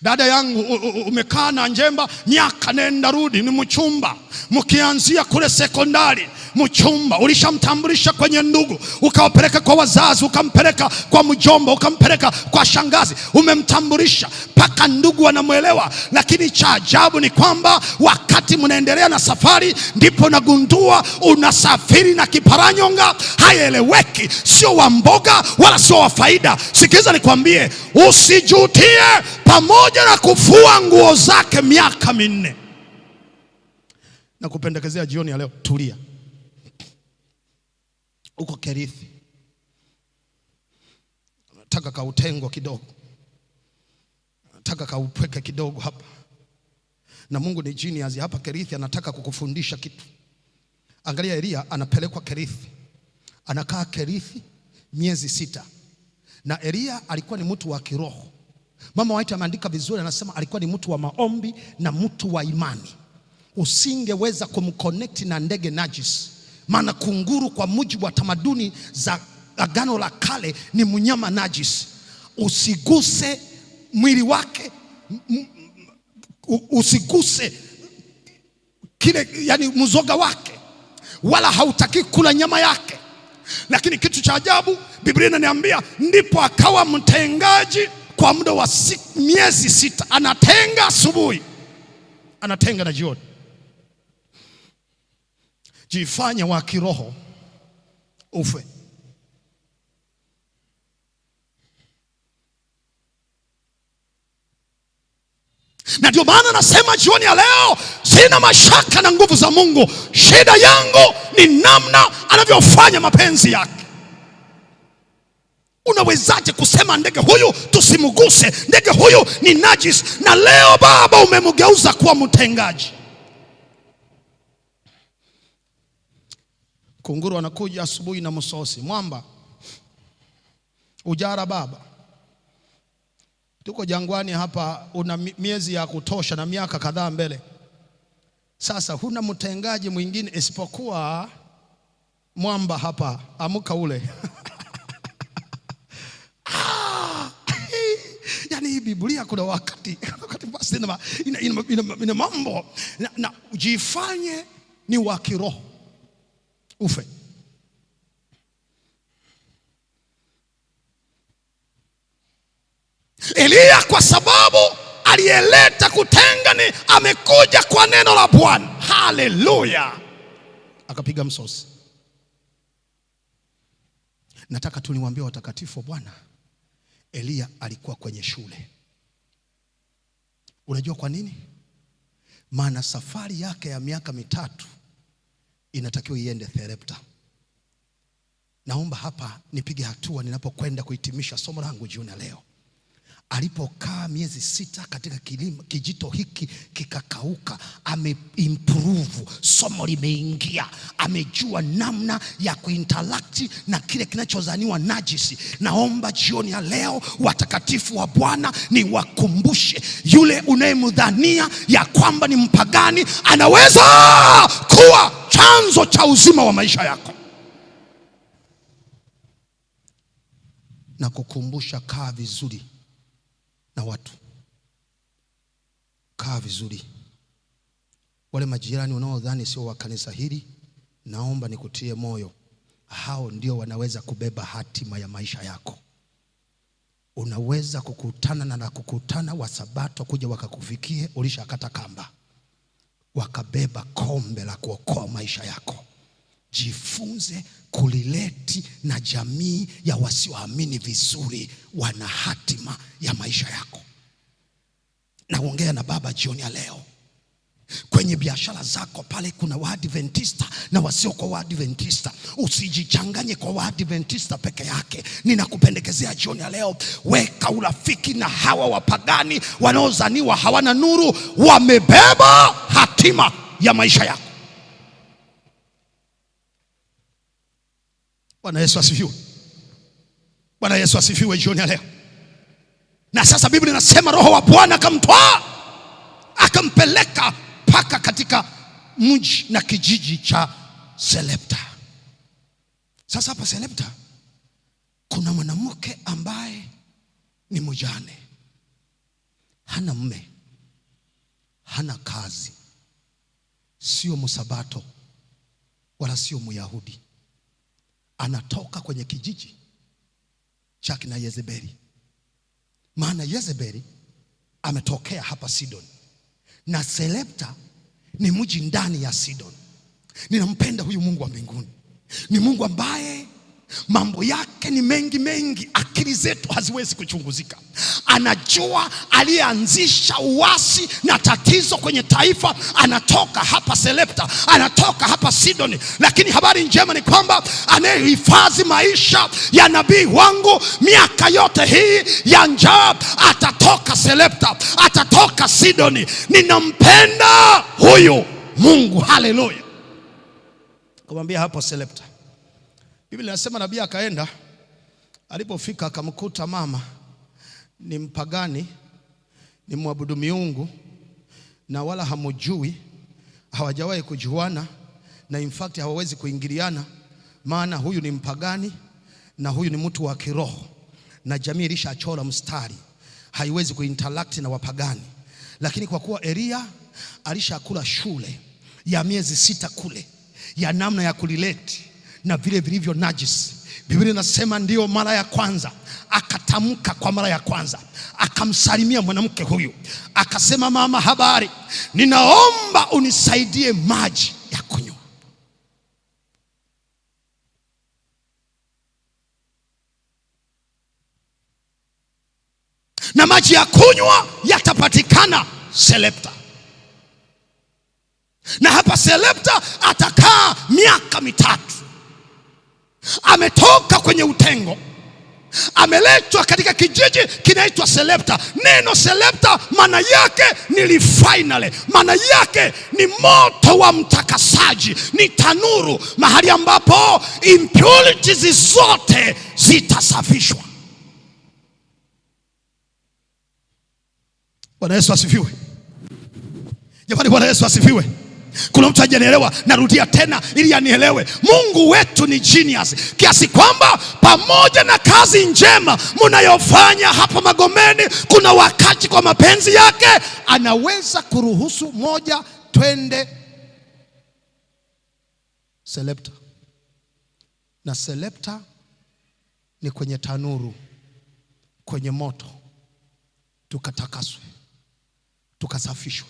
Dada yangu, umekaa na Njemba miaka nenda rudi, ni mchumba, mkianzia kule sekondari mchumba, ulishamtambulisha kwenye ndugu, ukawapeleka kwa wazazi, ukampeleka kwa mjomba, ukampeleka kwa shangazi, umemtambulisha mpaka ndugu wanamuelewa. Lakini cha ajabu ni kwamba wakati mnaendelea na safari, ndipo nagundua unasafiri na kiparanyonga, haieleweki, sio wa mboga wala sio wa faida. Sikiza nikwambie, usijutie pamoja na kufua nguo zake miaka 4. Na kupendekezea jioni ya leo, tulia. Uko Kerithi, nataka kautengo kidogo, nataka kaupweke kidogo hapa. Na Mungu ni genius hapa Kerithi, anataka kukufundisha kitu. Angalia, Elia anapelekwa Kerithi, anakaa Kerithi miezi 6. Na Elia alikuwa ni mtu wa kiroho. Mama White ameandika vizuri, anasema alikuwa ni mtu wa maombi na mtu wa imani. Usingeweza kumconnect na ndege najis, maana kunguru kwa mujibu wa tamaduni za Agano la Kale ni mnyama najis. Usiguse mwili wake, usiguse kile, yani mzoga wake, wala hautaki kula nyama yake. Lakini kitu cha ajabu, Biblia inaniambia ndipo akawa mtengaji kwa muda wa miezi 6. Anatenga asubuhi, anatenga na jioni. Jifanye wa kiroho ufe. Na ndio maana nasema jioni ya leo, sina mashaka na nguvu za Mungu. Shida yangu ni namna anavyofanya mapenzi yake. Unawezaje kusema ndege huyu tusimguse, ndege huyu ni najis, na leo Baba umemgeuza kuwa mtengaji? Kunguru anakuja asubuhi na msosi. Mwamba, ujara baba, tuko jangwani hapa, una miezi ya kutosha na miaka kadhaa mbele. Sasa huna mtengaji mwingine isipokuwa mwamba hapa, amuka ule. Yani hii Biblia kuna wakati basi ina mambo na jifanye ni wa kiroho ufe. Elia kwa sababu aliyeleta kutenga ni amekuja kwa neno la Bwana. Haleluya. Akapiga msosi. Nataka tu niwaambie watakatifu wa Bwana, Elia alikuwa kwenye shule. Unajua kwa nini? Maana safari yake ya miaka 3 inatakiwa iende Therepta. Naomba hapa nipige hatua ninapokwenda kuhitimisha somo langu jioni leo. Alipokaa miezi 6 katika kijito hiki kikakauka, ameimprove, somo limeingia, amejua namna ya kuinteract na kile kinachodhaniwa najisi. Naomba jioni ya leo watakatifu wa Bwana ni wakumbushe, yule unayemdhania ya kwamba ni mpagani anaweza kuwa chanzo cha uzima wa maisha yako. Na kukumbusha, kaa vizuri na watu, kaa vizuri. Wale majirani unaodhani sio wa kanisa hili, naomba nikutie moyo, hao ndio wanaweza kubeba hatima ya maisha yako. Unaweza kukutana na kukutana wa Sabato kuja wakakufikie ulishakata kamba, wakabeba kombe la kuokoa maisha yako. Jifunze kulileti na jamii ya wasioamini vizuri, wana hatima ya maisha yako. Naongea na baba jioni ya leo. Kwenye biashara zako pale kuna Waadventista na wasio kwa Waadventista. Usijichanganye kwa Waadventista peke yake. Ninakupendekezea jioni ya leo, weka urafiki na hawa wapagani wanaozaniwa hawana nuru, wamebeba hatima ya maisha yako. Bwana Yesu asifiwe. Bwana Yesu asifiwe jioni ya leo. Na sasa Biblia inasema Roho wa Bwana akamtwaa, akampeleka mpaka katika mji na kijiji cha Sarepta. Sasa hapa Sarepta kuna mwanamke ambaye ni mjane, hana mume, hana kazi, sio msabato wala sio Myahudi. Anatoka kwenye kijiji cha kina Yezebeli. Maana Yezebeli ametokea hapa Sidon, na Sarepta ni mji ndani ya Sidon. Ninampenda huyu Mungu wa mbinguni. Ni Mungu ambaye mambo yake ni mengi, akili zetu haziwezi kuchunguzika. Anajua aliyeanzisha uasi na tatizo kwenye taifa anatoka hapa Sarepta, anatoka hapa Sidoni. Lakini habari njema ni kwamba anayehifadhi maisha ya nabii wangu miaka yote hii ya njaa atatoka Sarepta, atatoka Sidoni. Ninampenda huyu Mungu. Haleluya. Kumwambia hapo Sarepta, Biblia inasema nabii akaenda, alipofika akamkuta mama ni mpagani, ni mwabudu miungu, na wala hamujui, hawajawahi kujuana, na in fact hawawezi kuingiliana, maana huyu ni mpagani na huyu ni mtu wa kiroho, na jamii ilishachora mstari, haiwezi kuinteract na wapagani. Lakini kwa kuwa Elia alishakula shule ya miezi 6 kule ya namna ya kulileti na vile vilivyo najisi, Biblia inasema ndio mara ya kwanza akatamka, kwa mara ya kwanza akamsalimia mwanamke huyu, akasema, mama habari, ninaomba unisaidie maji ya kunywa. Na maji ya kunywa yatapatikana Sarepta. Na hapa Sarepta atakaa miaka 3. Ametoka kwenye utengo, ameletwa katika kijiji kinaitwa Sarepta. Neno Sarepta maana yake ni refinery, maana yake ni moto wa mtakasaji, ni tanuru, mahali ambapo impurities zote zitasafishwa. Bwana Yesu asifiwe. Jamani, Bwana Yesu asifiwe. Kuna mtu hajanielewa, narudia tena ili anielewe. Mungu wetu ni genius kiasi kwamba pamoja na kazi njema mnayofanya hapa Magomeni, kuna wakati kwa mapenzi yake anaweza kuruhusu moja twende Sarepta. Na Sarepta ni kwenye tanuru, kwenye moto, tukatakaswe, tukasafishwe.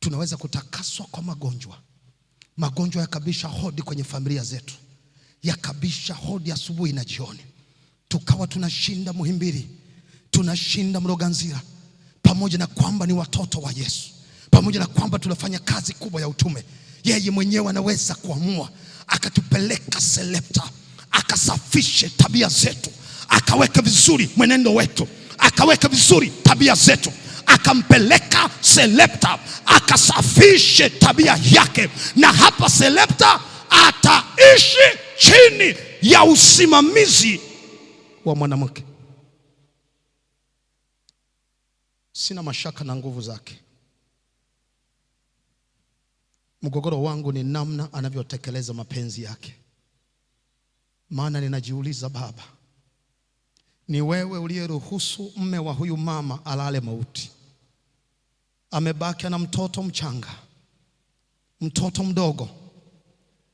Tunaweza kutakaswa kwa magonjwa. Magonjwa yakabisha hodi kwenye familia zetu, yakabisha hodi asubuhi na jioni. Tukawa tunashinda Muhimbili, tunashinda Mloganzila, pamoja na kwamba ni watoto wa Yesu, pamoja na kwamba tunafanya kazi kubwa ya utume. Yeye mwenyewe anaweza kuamua akatupeleka Sarepta, akasafishe tabia zetu, akaweka vizuri mwenendo wetu, akaweka vizuri tabia zetu, akampeleka Sarepta akasafishe tabia yake. Na hapa Sarepta ataishi chini ya usimamizi wa mwanamke. Sina mashaka na nguvu zake. Mgogoro wangu ni namna anavyotekeleza mapenzi yake. Maana ninajiuliza, Baba, ni wewe uliyeruhusu mume wa huyu mama alale mauti. Amebaki na mtoto mchanga, mtoto mdogo,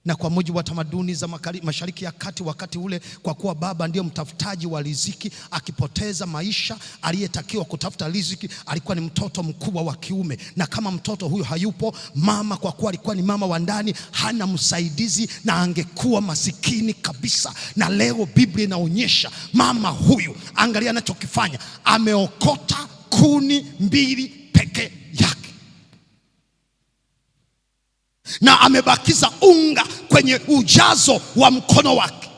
Na kwa mujibu wa tamaduni za Mashariki ya Kati wakati ule, kwa kuwa baba ndiyo mtafutaji wa riziki, akipoteza maisha, aliyetakiwa kutafuta riziki alikuwa ni mtoto mkubwa wa kiume. Na kama mtoto huyo hayupo, mama, kwa kuwa alikuwa ni mama wa ndani, hana msaidizi na angekuwa masikini kabisa. Na leo Biblia inaonyesha mama huyu, angalia anachokifanya, ameokota kuni 2 peke yake na amebakiza unga kwenye ujazo wa mkono wake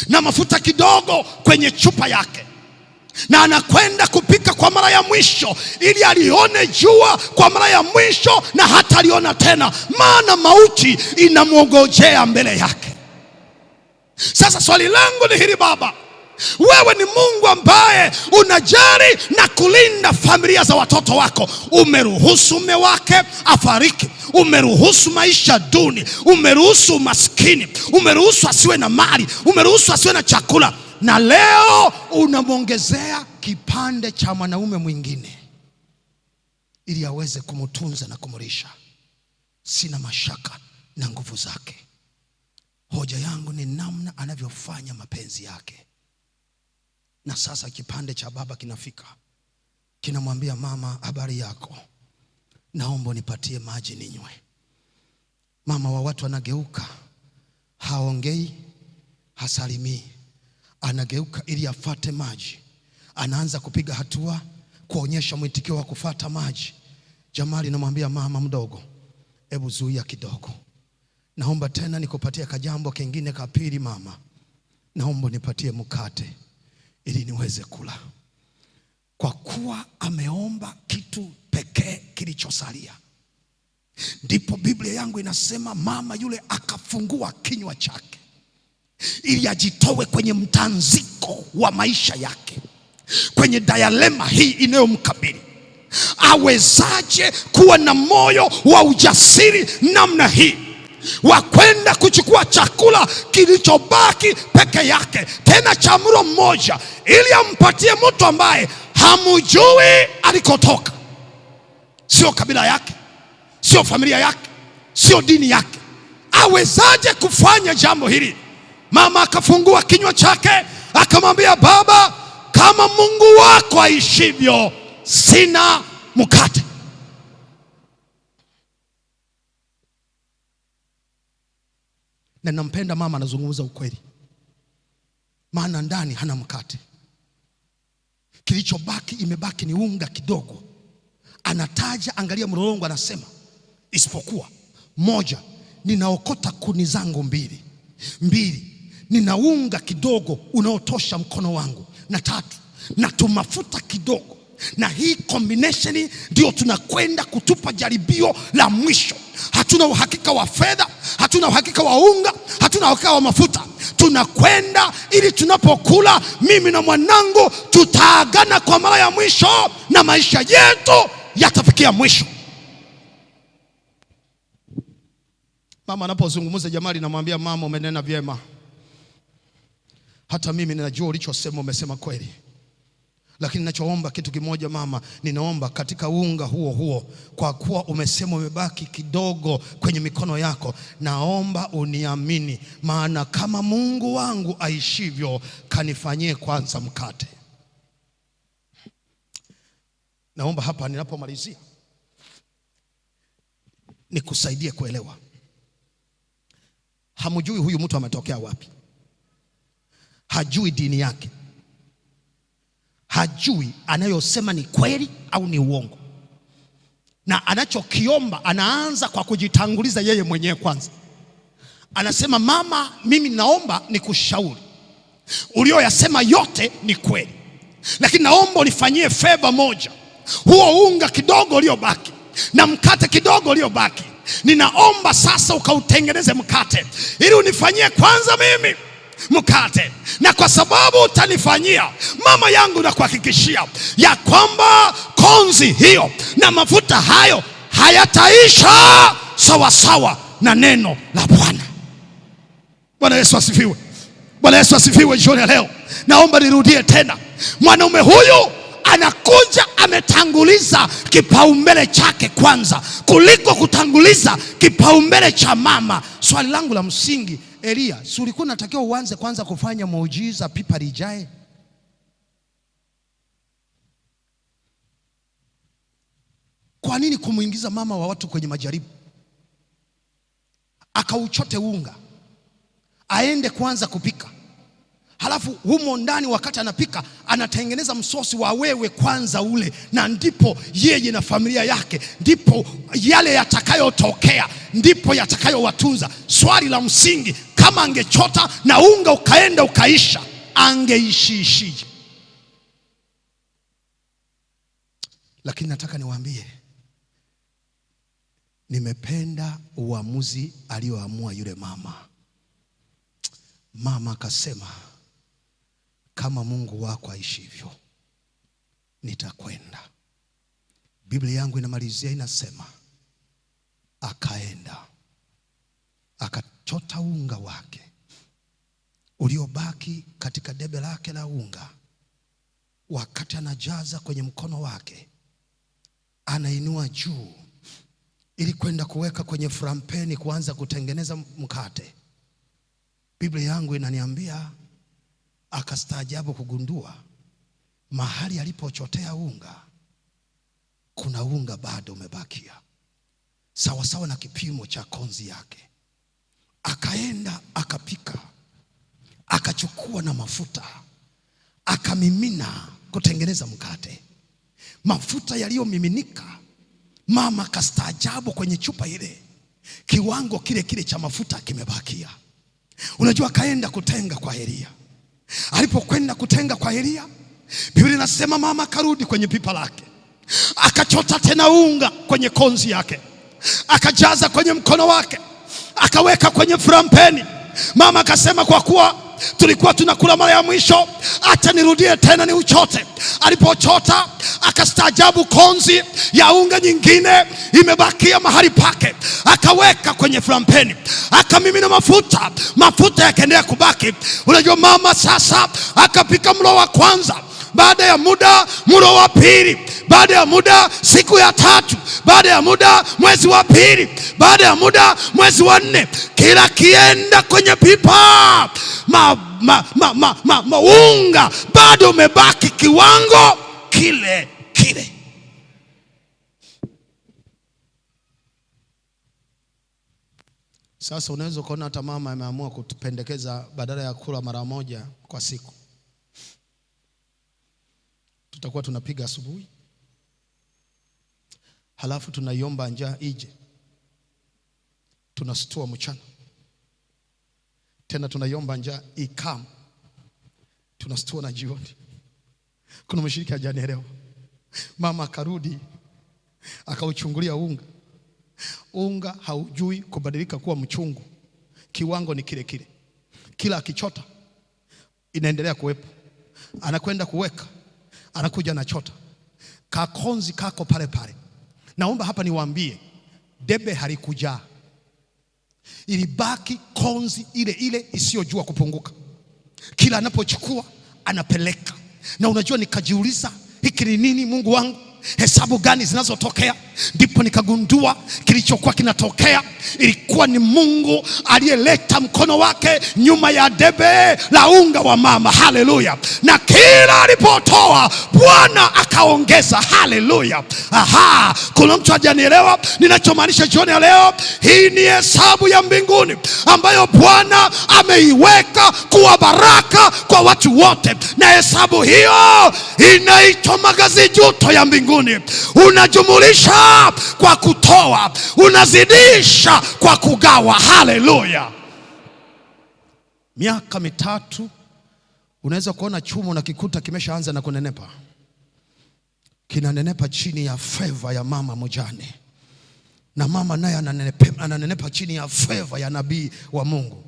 na mafuta kidogo kwenye chupa yake, na anakwenda kupika kwa mara ya mwisho ili alione jua kwa mara ya mwisho, na hata aliona tena, maana mauti inamwongojea mbele yake. Sasa swali langu ni hili: Baba, wewe ni Mungu ambaye unajali na kulinda familia za watoto wako. Umeruhusu mume wake afariki, umeruhusu maisha duni, umeruhusu maskini, umeruhusu asiwe na mali, umeruhusu asiwe na chakula, na leo unamwongezea kipande cha mwanaume mwingine ili aweze kumtunza na kumlisha. Sina mashaka na nguvu zake. Hoja yangu ni namna anavyofanya mapenzi yake. Na sasa kipande cha baba kinafika, kinamwambia mama, habari yako, naomba unipatie maji ninywe. Mama wa watu anageuka, haongei, hasalimii, anageuka ili afate maji. Anaanza kupiga hatua kuonyesha mwitikio wa kufata maji. Jamali namwambia, mama mdogo, hebu zuia kidogo, naomba tena nikupatie kajambo kingine kapili. Mama, naomba nipatie mkate ili niweze kula. Kwa kuwa ameomba kitu pekee kilichosalia, ndipo Biblia yangu inasema mama yule akafungua kinywa chake ili ajitowe kwenye mtanziko wa maisha yake, kwenye dilema hii inayomkabili. Awezaje kuwa na moyo wa ujasiri namna hii wa kwenda kuchukua chakula kilichobaki peke yake, tena cha mlo mmoja, ili ampatie mtu ambaye hamjui alikotoka, sio kabila yake, sio familia yake, sio dini yake? Awezaje kufanya jambo hili? Mama akafungua kinywa chake akamwambia, baba, kama Mungu wako aishivyo, sina mkate. Na nampenda mama anazungumza ukweli, maana ndani hana mkate. Kilichobaki, imebaki ni unga kidogo. Anataja, angalia mlolongo, anasema isipokuwa 1, ninaokota kuni zangu 2, nina unga kidogo unaotosha mkono wangu, na 3, na tumafuta kidogo. Na hii combination ndio tunakwenda kutupa jaribio la mwisho. Hatuna uhakika wa fedha, hatuna uhakika wa unga, hatuna uhakika wa mafuta. Tunakwenda ili tunapokula, mimi na mwanangu tutaagana kwa mara ya mwisho, na maisha yetu yatafikia mwisho. Mama anapozungumza, Jamali namwambia, mama, umenena vyema. Hata mimi ninajua ulichosema umesema kweli. Lakini ninachoomba kitu kimoja mama, ninaomba katika unga huo, kwa kuwa umesema umebaki kidogo kwenye mikono yako, naomba uniamini, maana kama Mungu wangu aishivyo, kanifanyie kwanza mkate. Naomba hapa ninapomalizia nikusaidie kuelewa. Hamjui huyu mtu ametokea wapi, hajui dini yake, hajui anayosema ni kweli au ni uongo, na anachokiomba anaanza kwa kujitanguliza yeye mwenyewe kwanza. Anasema, mama, mimi naomba nikushauri, ulioyasema yote ni kweli, lakini naomba unifanyie favor moja. Huo unga kidogo uliobaki na mkate kidogo uliobaki, ninaomba sasa ukautengeneze mkate ili unifanyie kwanza mimi mkate. Na kwa sababu utanifanyia, mama yangu, na kuhakikishia ya kwamba konzi hiyo na mafuta hayo hayataisha sawasawa na neno la Bwana. Bwana Yesu asifiwe. Bwana Yesu asifiwe. Jioni ya leo naomba nirudie tena, mwanaume huyu anakuja ametanguliza kipaumbele chake kwanza kuliko kutanguliza kipaumbele cha mama. Swali langu la msingi, Elia, si ulikuwa unatakiwa uanze kwanza kufanya muujiza pipa lijae? Kwa nini kumuingiza mama wa watu kwenye majaribu? Akauchote unga aende kwanza kupika, halafu humo ndani wakati anapika anatengeneza msosi wa wewe kwanza ule, na ndipo yeye na familia yake, ndipo yale yatakayotokea, ndipo yatakayowatunza. Swali la msingi, kama angechota na unga ukaenda ukaisha, angeishishije? Lakini nataka niwaambie, nimependa uamuzi alioamua yule mama. Mama akasema, kama Mungu wako aishivyo, nitakwenda. Biblia yangu inamalizia inasema, akaenda akachota unga wake uliobaki katika debe lake la unga. Wakati anajaza kwenye mkono wake, anainua juu ili kwenda kuweka kwenye frampeni kuanza kutengeneza mkate. Biblia yangu inaniambia akastaajabu kugundua mahali alipochotea unga kuna unga bado umebakia, sawa sawa na kipimo cha konzi yake. Akaenda akapika, akachukua na mafuta, akamimina kutengeneza mkate. Mafuta yaliyomiminika, mama kastaajabu kwenye chupa ile, kiwango kile kile cha mafuta kimebakia. Unajua, akaenda kutenga kwa Elia. Alipokwenda kutenga kwa Elia, Biblia inasema mama karudi kwenye pipa lake, akachota tena unga kwenye konzi yake, akajaza kwenye mkono wake, akaweka kwenye frampeni. Mama akasema, kwa kuwa tulikuwa tunakula mara ya mwisho, acha nirudie tena ni uchote. Alipochota akastaajabu, konzi ya unga nyingine imebakia mahali pake, akaweka kwenye frampeni, akamimina mafuta yakaendelea kubaki. Unajua, mama sasa akapika mlo wa kwanza, baada ya muda mlo wa pili, baada ya muda siku ya tatu, baada ya muda mwezi wa pili, baada ya muda mwezi wa 4, kila kienda kwenye pipa unga bado umebaki kiwango kile kile. Sasa unaweza kuona hata mama ameamua kutupendekeza, badala ya kula mara moja kwa siku, tutakuwa tunapiga asubuhi, halafu tunaiomba njaa ije, tunastua mchana, tena tunaiomba njaa ikam, tunastua na jioni. Kuna mshiriki hajanielewa. Mama akarudi akauchungulia unga haujui kubadilika kuwa mchungu, kiwango ni kile kile, kila akichota inaendelea kuwepo. Anakwenda kuweka, anakuja na chota, kakonzi kako pale pale. Naomba hapa niwaambie, debe halikujaa, ilibaki konzi ile ile isiyojua kupunguka. Kila anapochukua anapeleka. Na unajua, nikajiuliza, hiki ni nini Mungu wangu? Hesabu gani zinazotokea? Ndipo nikagundua kilichokuwa kinatokea ilikuwa ni Mungu aliyeleta mkono wake nyuma ya debe la unga wa mama. Haleluya! Na kila alipotoa Bwana akaongeza. Haleluya! Aha, kuna mtu hajanielewa ninachomaanisha jioni ya leo. Hii ni hesabu ya mbinguni ambayo Bwana ameiweka kuwa baraka kwa watu wote, na hesabu hiyo inaitwa magazijuto ya mbinguni. Unajumulisha kwa kutoa, unazidisha kwa kugawa. Haleluya! Miaka 3 unaweza kuona chuma na kikuta kimeshaanza na kunenepa. Kinanenepa chini ya favor ya mama mjane, na mama naye ananenepa chini ya favor ya nabii wa Mungu.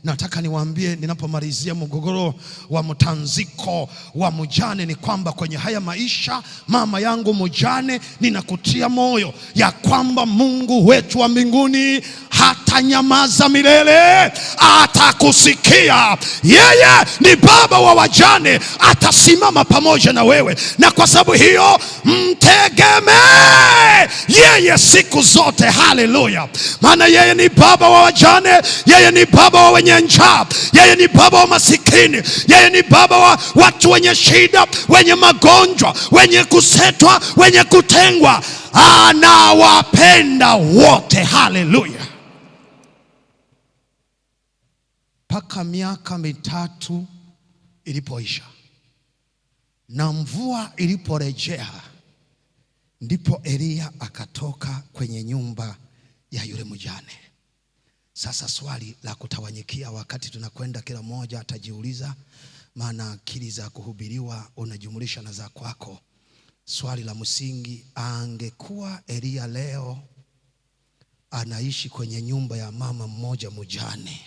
Nataka niwaambie ninapomalizia mgogoro wa mtanziko wa mjane ni kwamba kwenye haya maisha, mama yangu mjane, ninakutia moyo ya kwamba Mungu wetu wa mbinguni hata hatanyamaza milele, atakusikia. Yeye ni baba wa wajane, atasimama pamoja na wewe. Na kwa sababu hiyo mtegemee yeye siku zote. Haleluya! Maana yeye ni baba wa wajane, yeye ni baba wa wenye njaa, yeye ni baba wa masikini, yeye ni baba wa watu wenye shida, wenye magonjwa, wenye kusetwa, wenye kutengwa. Anawapenda wote. Haleluya! Mpaka miaka 3 ilipoisha na mvua iliporejea, ndipo Elia akatoka kwenye nyumba ya yule mjane. Sasa swali la kutawanyikia wakati tunakwenda, kila mmoja atajiuliza, maana akili za kuhubiriwa unajumulisha na za kwako. Swali la msingi, angekuwa Elia leo anaishi kwenye nyumba ya mama mmoja mjane,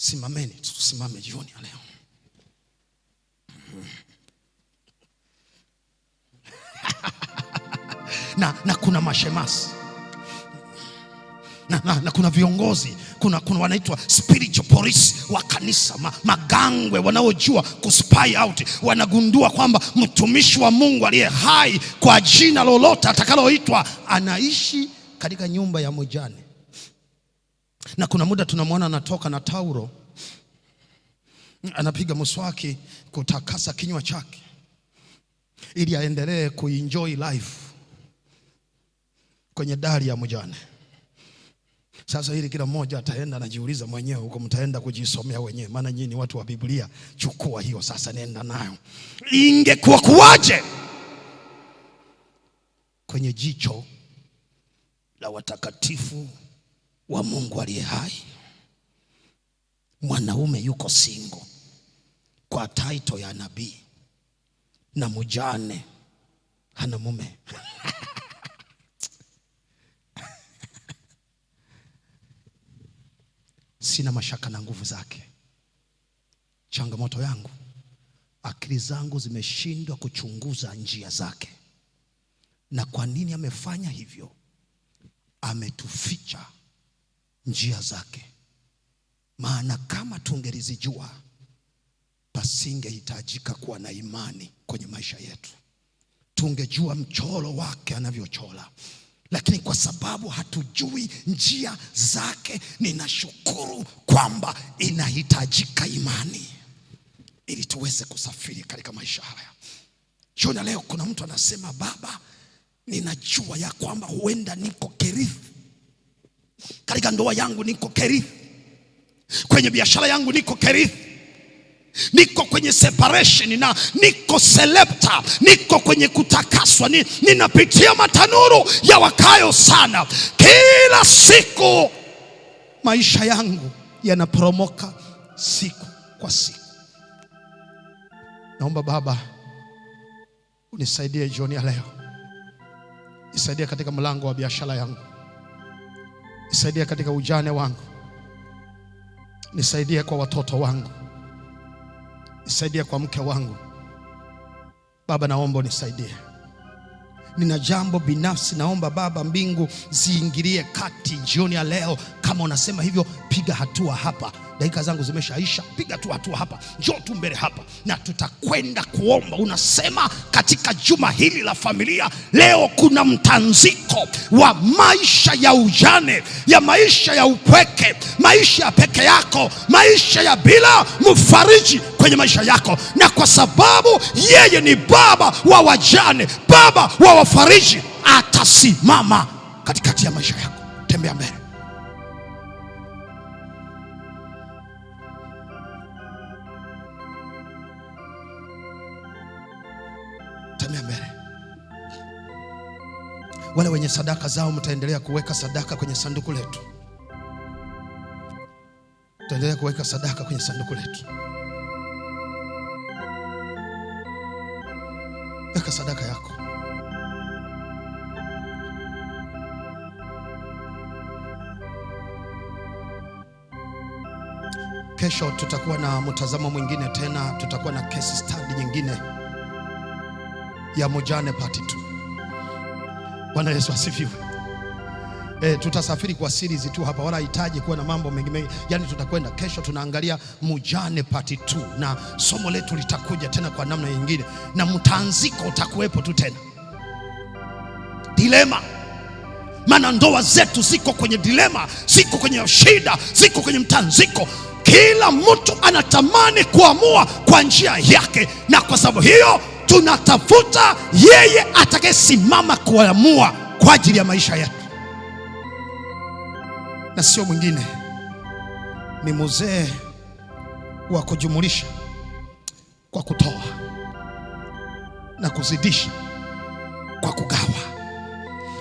simameni, tusimame jioni ya leo. na kuna mashemasi na kuna viongozi, kuna wanaitwa spiritual police wa kanisa, magangwe wanaojua kuspy out. Wanagundua kwamba mtumishi wa Mungu aliye hai kwa jina lolote atakaloitwa anaishi katika nyumba ya mjane. Na kuna muda tunamwona anatoka na taulo, anapiga mswaki kutakasa kinywa chake ili aendelee kuenjoy life kwenye dari ya mjane. Sasa hili kila mmoja ataenda anajiuliza mwenyewe huko, mtaenda kujisomea wenyewe, maana nyinyi ni watu wa Biblia. Chukua hiyo sasa, nenda nayo. Ingekuwa kuwaje kwenye jicho la watakatifu wa Mungu aliye hai, mwanaume yuko single kwa title ya nabii na mjane hana mume? Sina mashaka na nguvu zake. Changamoto yangu, akili zangu zimeshindwa kuchunguza njia zake. Na kwa nini amefanya hivyo? Ametuficha njia zake. Maana kama tungelizijua, pasingehitajika kuwa na imani kwenye maisha yetu. Tungejua mchoro wake anavyochora. Lakini kwa sababu hatujui njia zake, ninashukuru kwamba inahitajika imani ili tuweze kusafiri katika maisha haya. Jioni leo kuna mtu anasema, baba, ninajua ya kwamba huenda niko kerithi, katika ndoa yangu niko kerithi, kwenye biashara yangu niko kerithi, niko kwenye separation na niko selepta, niko kwenye kutakaswa, ninapitia matanuru ya wakayo sana. Kila siku maisha yangu yanaporomoka siku kwa siku. Naomba Baba unisaidie jioni ya leo. Nisaidie katika mlango wa biashara yangu, nisaidie katika ujane wangu, nisaidie kwa watoto wangu, nisaidie kwa mke wangu. Baba, naomba unisaidie. Nina jambo binafsi, naomba Baba mbingu ziingilie kati jioni ya leo. Kama unasema hivyo, piga hatua hapa. Dakika zangu zimeshaisha, piga tu hatua hapa, njoo tu mbele hapa na tutakwenda kuomba. Unasema katika juma hili la familia leo kuna mtanziko wa maisha ya ujane, ya maisha ya upweke, maisha ya peke yako, maisha ya bila mfariji kwenye maisha yako. Na kwa sababu yeye ni baba wa wajane, baba wa wafariji, atasimama katikati ya maisha yako. Tembea mbele. Tembea mbele. Wale wenye sadaka zao, mtaendelea kuweka sadaka kwenye sanduku letu. Mtaendelea kuweka sadaka kwenye sanduku letu. Weka sadaka yako. Kesho tutakuwa na mtazamo mwingine tena, tutakuwa na case study nyingine ya mjane part 2. Bwana Yesu asifiwe. Tutasafiri kwa series tu hapa, wala hitaji kuwa na mambo mengi. Yani tutakwenda kesho, tunaangalia mjane part 2, na somo letu litakuja tena kwa namna nyingine, na mtanziko utakuwepo tu tena. Dilema. Maana ndoa zetu ziko kwenye dilema, ziko kwenye shida, ziko kwenye mtanziko. Kila mtu anatamani kuamua kwa njia yake, na kwa sababu hiyo tunatafuta yeye atakayesimama kuamua kwa ajili ya maisha yetu, na sio mwingine, ni mzee wa kujumulisha kwa kutoa na kuzidisha kwa kugawa.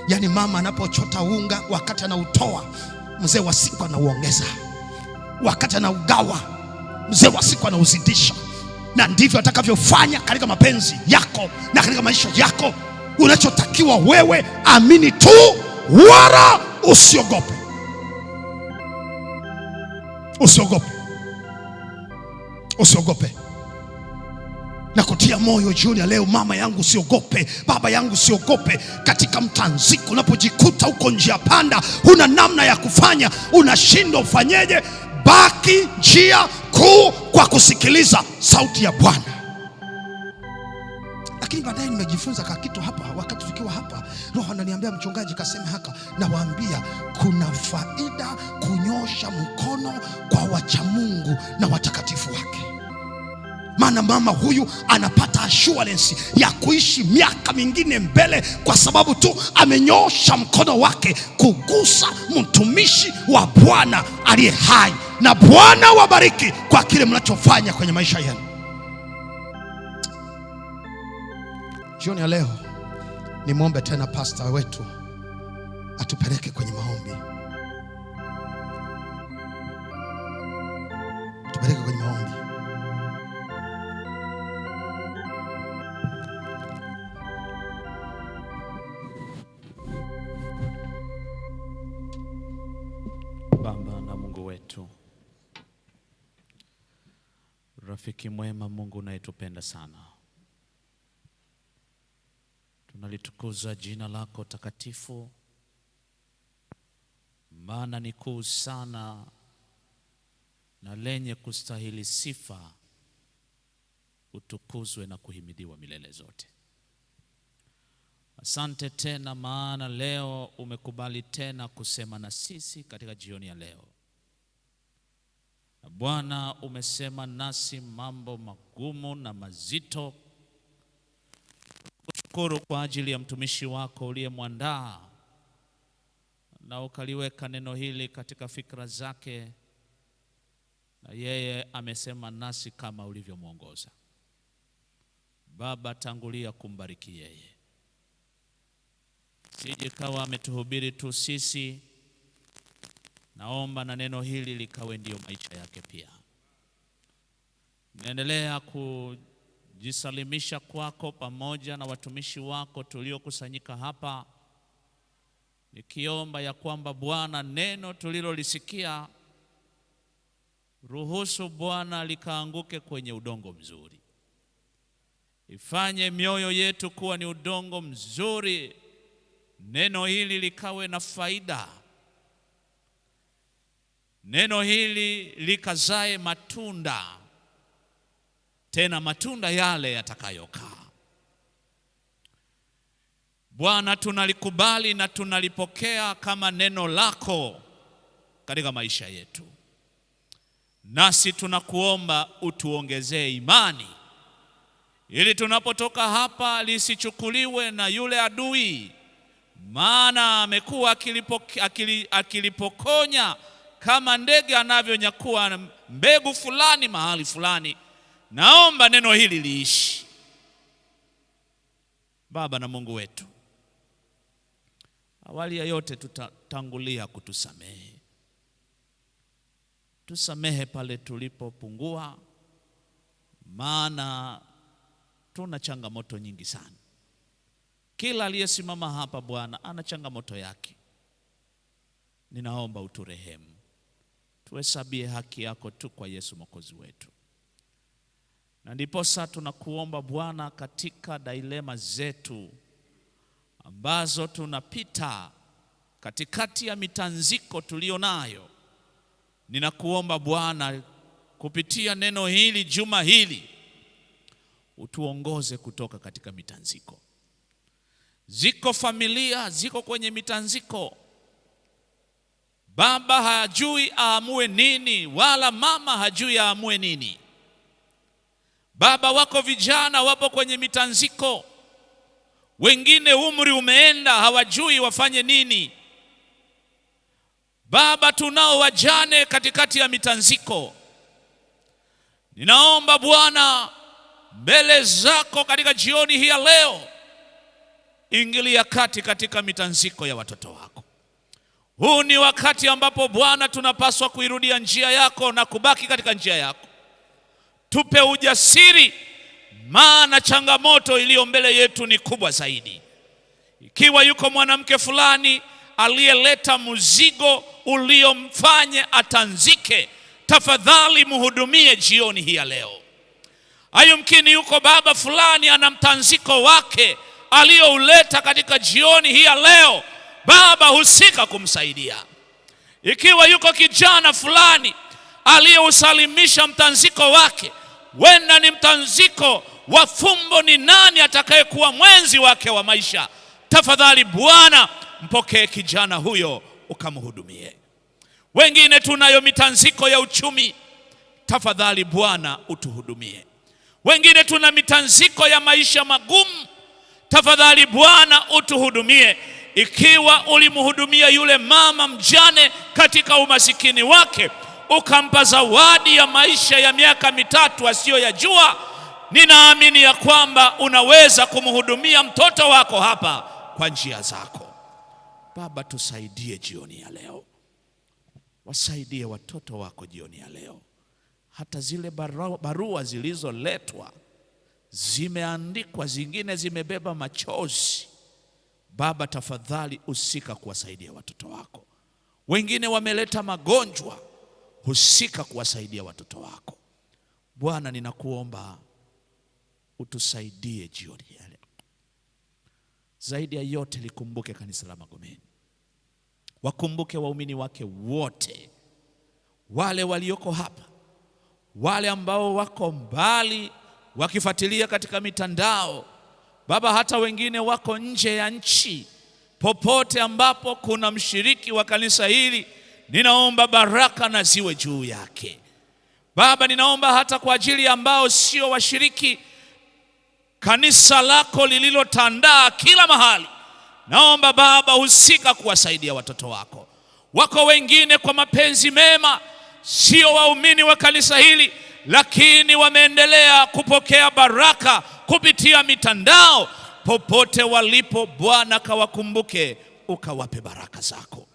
Yani mama anapochota unga, wakati anautoa, mzee wa siku anauongeza. Wakati anaugawa, mzee wa siku anauzidisha. Na ndivyo atakavyofanya katika mapenzi yako na katika maisha yako. Unachotakiwa wewe, amini tu, wala usiogope. Usiogope. Usiogope. Na kutia moyo jioni ya leo, mama yangu usiogope, baba yangu usiogope. Katika mtanziko unapojikuta uko njia panda, huna namna ya kufanya, unashindwa ufanyeje, baki njia kuu kwa kusikiliza sauti ya Bwana. Lakini baadaye nimejifunza kitu hapa, wakati tukiwa hapa, Roho ananiambia, mchungaji kasema haka, na waambia kuna faida kunyosha mkono kwa wacha Mungu na watakatifu wake. Maana mama huyu anapata assurance ya kuishi miaka mingine mbele, kwa sababu tu amenyosha mkono wake kugusa mtumishi wa Bwana aliye hai. Na Bwana wabariki kwa kile mnachofanya kwenye maisha yenu. Jioni ya leo nimwombe tena pastor wetu atupeleke kwenye maombi. Tupeleke kwenye maombi. Baba na Mungu wetu, rafiki mwema, Mungu unayetupenda sana, tunalitukuza jina lako takatifu, maana ni kuu sana na lenye kustahili sifa. Utukuzwe na kuhimidiwa milele zote. Asante tena, maana leo umekubali tena kusema na sisi katika jioni ya leo. Na Bwana, umesema nasi mambo magumu na mazito. Kushukuru kwa ajili ya mtumishi wako uliyemwandaa na ukaliweka neno hili katika fikra zake, na yeye amesema nasi kama ulivyomwongoza. Baba, tangulia kumbariki yeye, sije kawa ametuhubiri tu sisi. Naomba na neno hili likawe ndio maisha yake pia. Naendelea kujisalimisha kwako pamoja na watumishi wako tuliokusanyika hapa, nikiomba ya kwamba Bwana, neno tulilolisikia, ruhusu Bwana likaanguke kwenye udongo mzuri. Ifanye mioyo yetu kuwa ni udongo mzuri. Neno hili likawe na faida. Neno hili likazae matunda, tena matunda yale yatakayokaa. Bwana, tunalikubali na tunalipokea kama neno lako katika maisha yetu. Nasi tunakuomba utuongezee imani, ili tunapotoka hapa lisichukuliwe na yule adui, maana amekuwa akilipokonya kama ndege anavyonyakua mbegu fulani mahali fulani. Naomba neno hili liishi. Baba na Mungu wetu, awali ya yote tutatangulia kutusamehe. Tusamehe pale tulipopungua, maana tuna changamoto nyingi sana. Kila aliyesimama hapa Bwana ana changamoto yake. Ninaomba uturehemu, tuhesabie haki yako tu kwa Yesu Mwokozi wetu. Na ndiposa tunakuomba Bwana, katika dilema zetu ambazo tunapita katikati ya mitanziko tulionayo, ninakuomba Bwana, kupitia neno hili juma hili, utuongoze kutoka katika mitanziko. Ziko familia ziko kwenye mitanziko. Baba hajui aamue nini, wala mama hajui aamue nini. Baba, wako vijana wapo kwenye mitanziko. Wengine umri umeenda, hawajui wafanye nini. Baba, tunao wajane katikati ya mitanziko. Ninaomba Bwana, mbele zako katika jioni hii ya leo, ingilia kati katika mitanziko ya watoto wako. Huu ni wakati ambapo Bwana tunapaswa kuirudia njia yako na kubaki katika njia yako. Tupe ujasiri, maana changamoto iliyo mbele yetu ni kubwa zaidi. Ikiwa yuko mwanamke fulani aliyeleta mzigo uliomfanya atanzike, tafadhali mhudumie jioni hii ya leo. Ayumkini yuko baba fulani ana mtanziko wake aliyouleta katika jioni hii ya leo, Baba husika kumsaidia. Ikiwa yuko kijana fulani aliyeusalimisha mtanziko wake, wenda ni mtanziko wa fumbo, ni nani atakayekuwa mwenzi wake wa maisha, tafadhali Bwana mpokee kijana huyo ukamhudumie. Wengine tunayo mitanziko ya uchumi, tafadhali Bwana utuhudumie. Wengine tuna mitanziko ya maisha magumu, tafadhali Bwana utuhudumie. Ikiwa ulimhudumia yule mama mjane katika umasikini wake, ukampa zawadi ya maisha ya miaka 3 asiyoyajua, ninaamini ya kwamba unaweza kumhudumia mtoto wako hapa kwa njia zako. Baba, tusaidie jioni ya leo. Wasaidie watoto wako jioni ya leo. Hata zile barua zilizoletwa zimeandikwa, zingine zimebeba machozi. Baba, tafadhali husika kuwasaidia watoto wako. Wengine wameleta magonjwa, husika kuwasaidia watoto wako. Bwana, ninakuomba utusaidie jioni ya leo. Zaidi ya yote, likumbuke kanisa la Magomeni. Wakumbuke waumini wake wote, wale walioko hapa, wale ambao wako mbali wakifuatilia katika mitandao. Baba, hata wengine wako nje ya nchi. Popote ambapo kuna mshiriki wa kanisa hili, ninaomba baraka na ziwe juu yake. Baba, ninaomba hata kwa ajili ambao sio washiriki, kanisa lako lililotandaa kila mahali, naomba Baba husika kuwasaidia watoto wako. Wako wengine kwa mapenzi mema sio waumini wa kanisa hili, lakini wameendelea kupokea baraka kupitia mitandao. Popote walipo, Bwana kawakumbuke, ukawape baraka zako.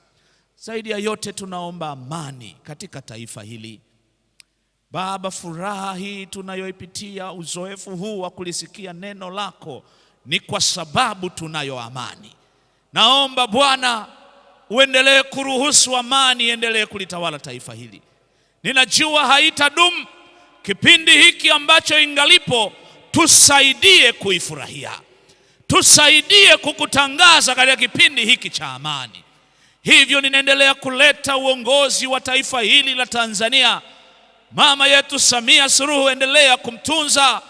Zaidi ya yote, tunaomba amani katika taifa hili. Baba, furaha hii tunayoipitia, uzoefu huu wa kulisikia neno lako, ni kwa sababu tunayo amani. Naomba Bwana uendelee kuruhusu amani endelee kulitawala taifa hili. Ninajua haitadumu kipindi hiki ambacho ingalipo, tusaidie kuifurahia. Tusaidie kukutangaza katika kipindi hiki cha amani. Hivyo ninaendelea kuleta uongozi wa taifa hili la Tanzania. Mama yetu Samia Suluhu, endelea kumtunza,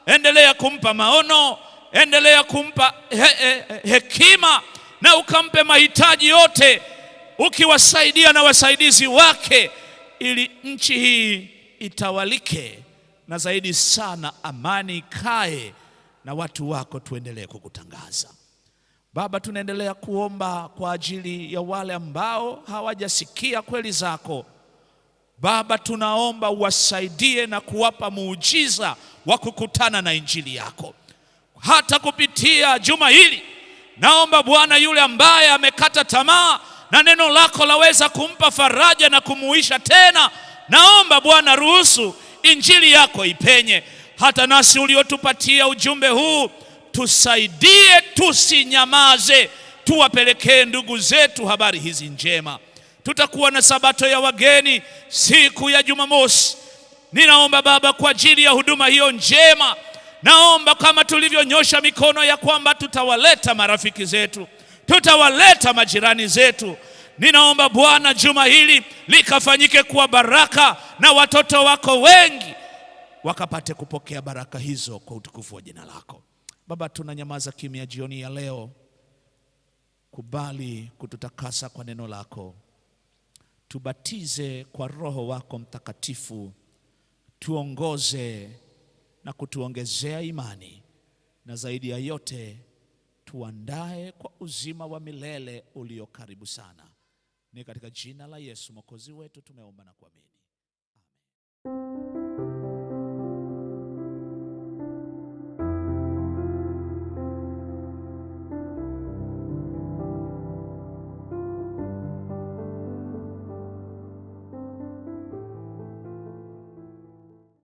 endelea kumpa maono, endelea kumpa hekima, na ukampe mahitaji yote, ukiwasaidia na wasaidizi wake, ili nchi hii itawalike, na zaidi sana amani ikae, na watu wako tuendelee kukutangaza. Baba, tunaendelea kuomba kwa ajili ya wale ambao hawajasikia kweli zako. Baba, tunaomba uwasaidie na kuwapa muujiza wa kukutana na injili yako. Hata kupitia juma hili, naomba Bwana yule ambaye amekata tamaa na neno lako laweza kumpa faraja na kumuisha tena, naomba Bwana ruhusu injili yako ipenye. Hata nasi uliotupatia ujumbe huu, tusaidie, tusinyamaze, tuwapelekee ndugu zetu habari hizi njema. Tutakuwa na sabato ya wageni siku ya Jumamosi. Ninaomba Baba kwa ajili ya huduma hiyo njema. Naomba kama tulivyonyosha mikono ya kwamba tutawaleta marafiki zetu, tutawaleta majirani zetu. Ninaomba Bwana juma hili likafanyike kuwa baraka, na watoto wako wengi wakapate kupokea baraka hizo kwa utukufu wa jina lako. Baba, tunanyamaza kimya jioni ya leo. Kubali kututakasa kwa neno lako. Tubatize kwa Roho wako Mtakatifu. Tuongoze na kutuongezea imani, na zaidi ya yote tuandae kwa uzima wa milele ulio karibu sana. Ni katika jina la Yesu Mwokozi wetu tumeomba na kuamini.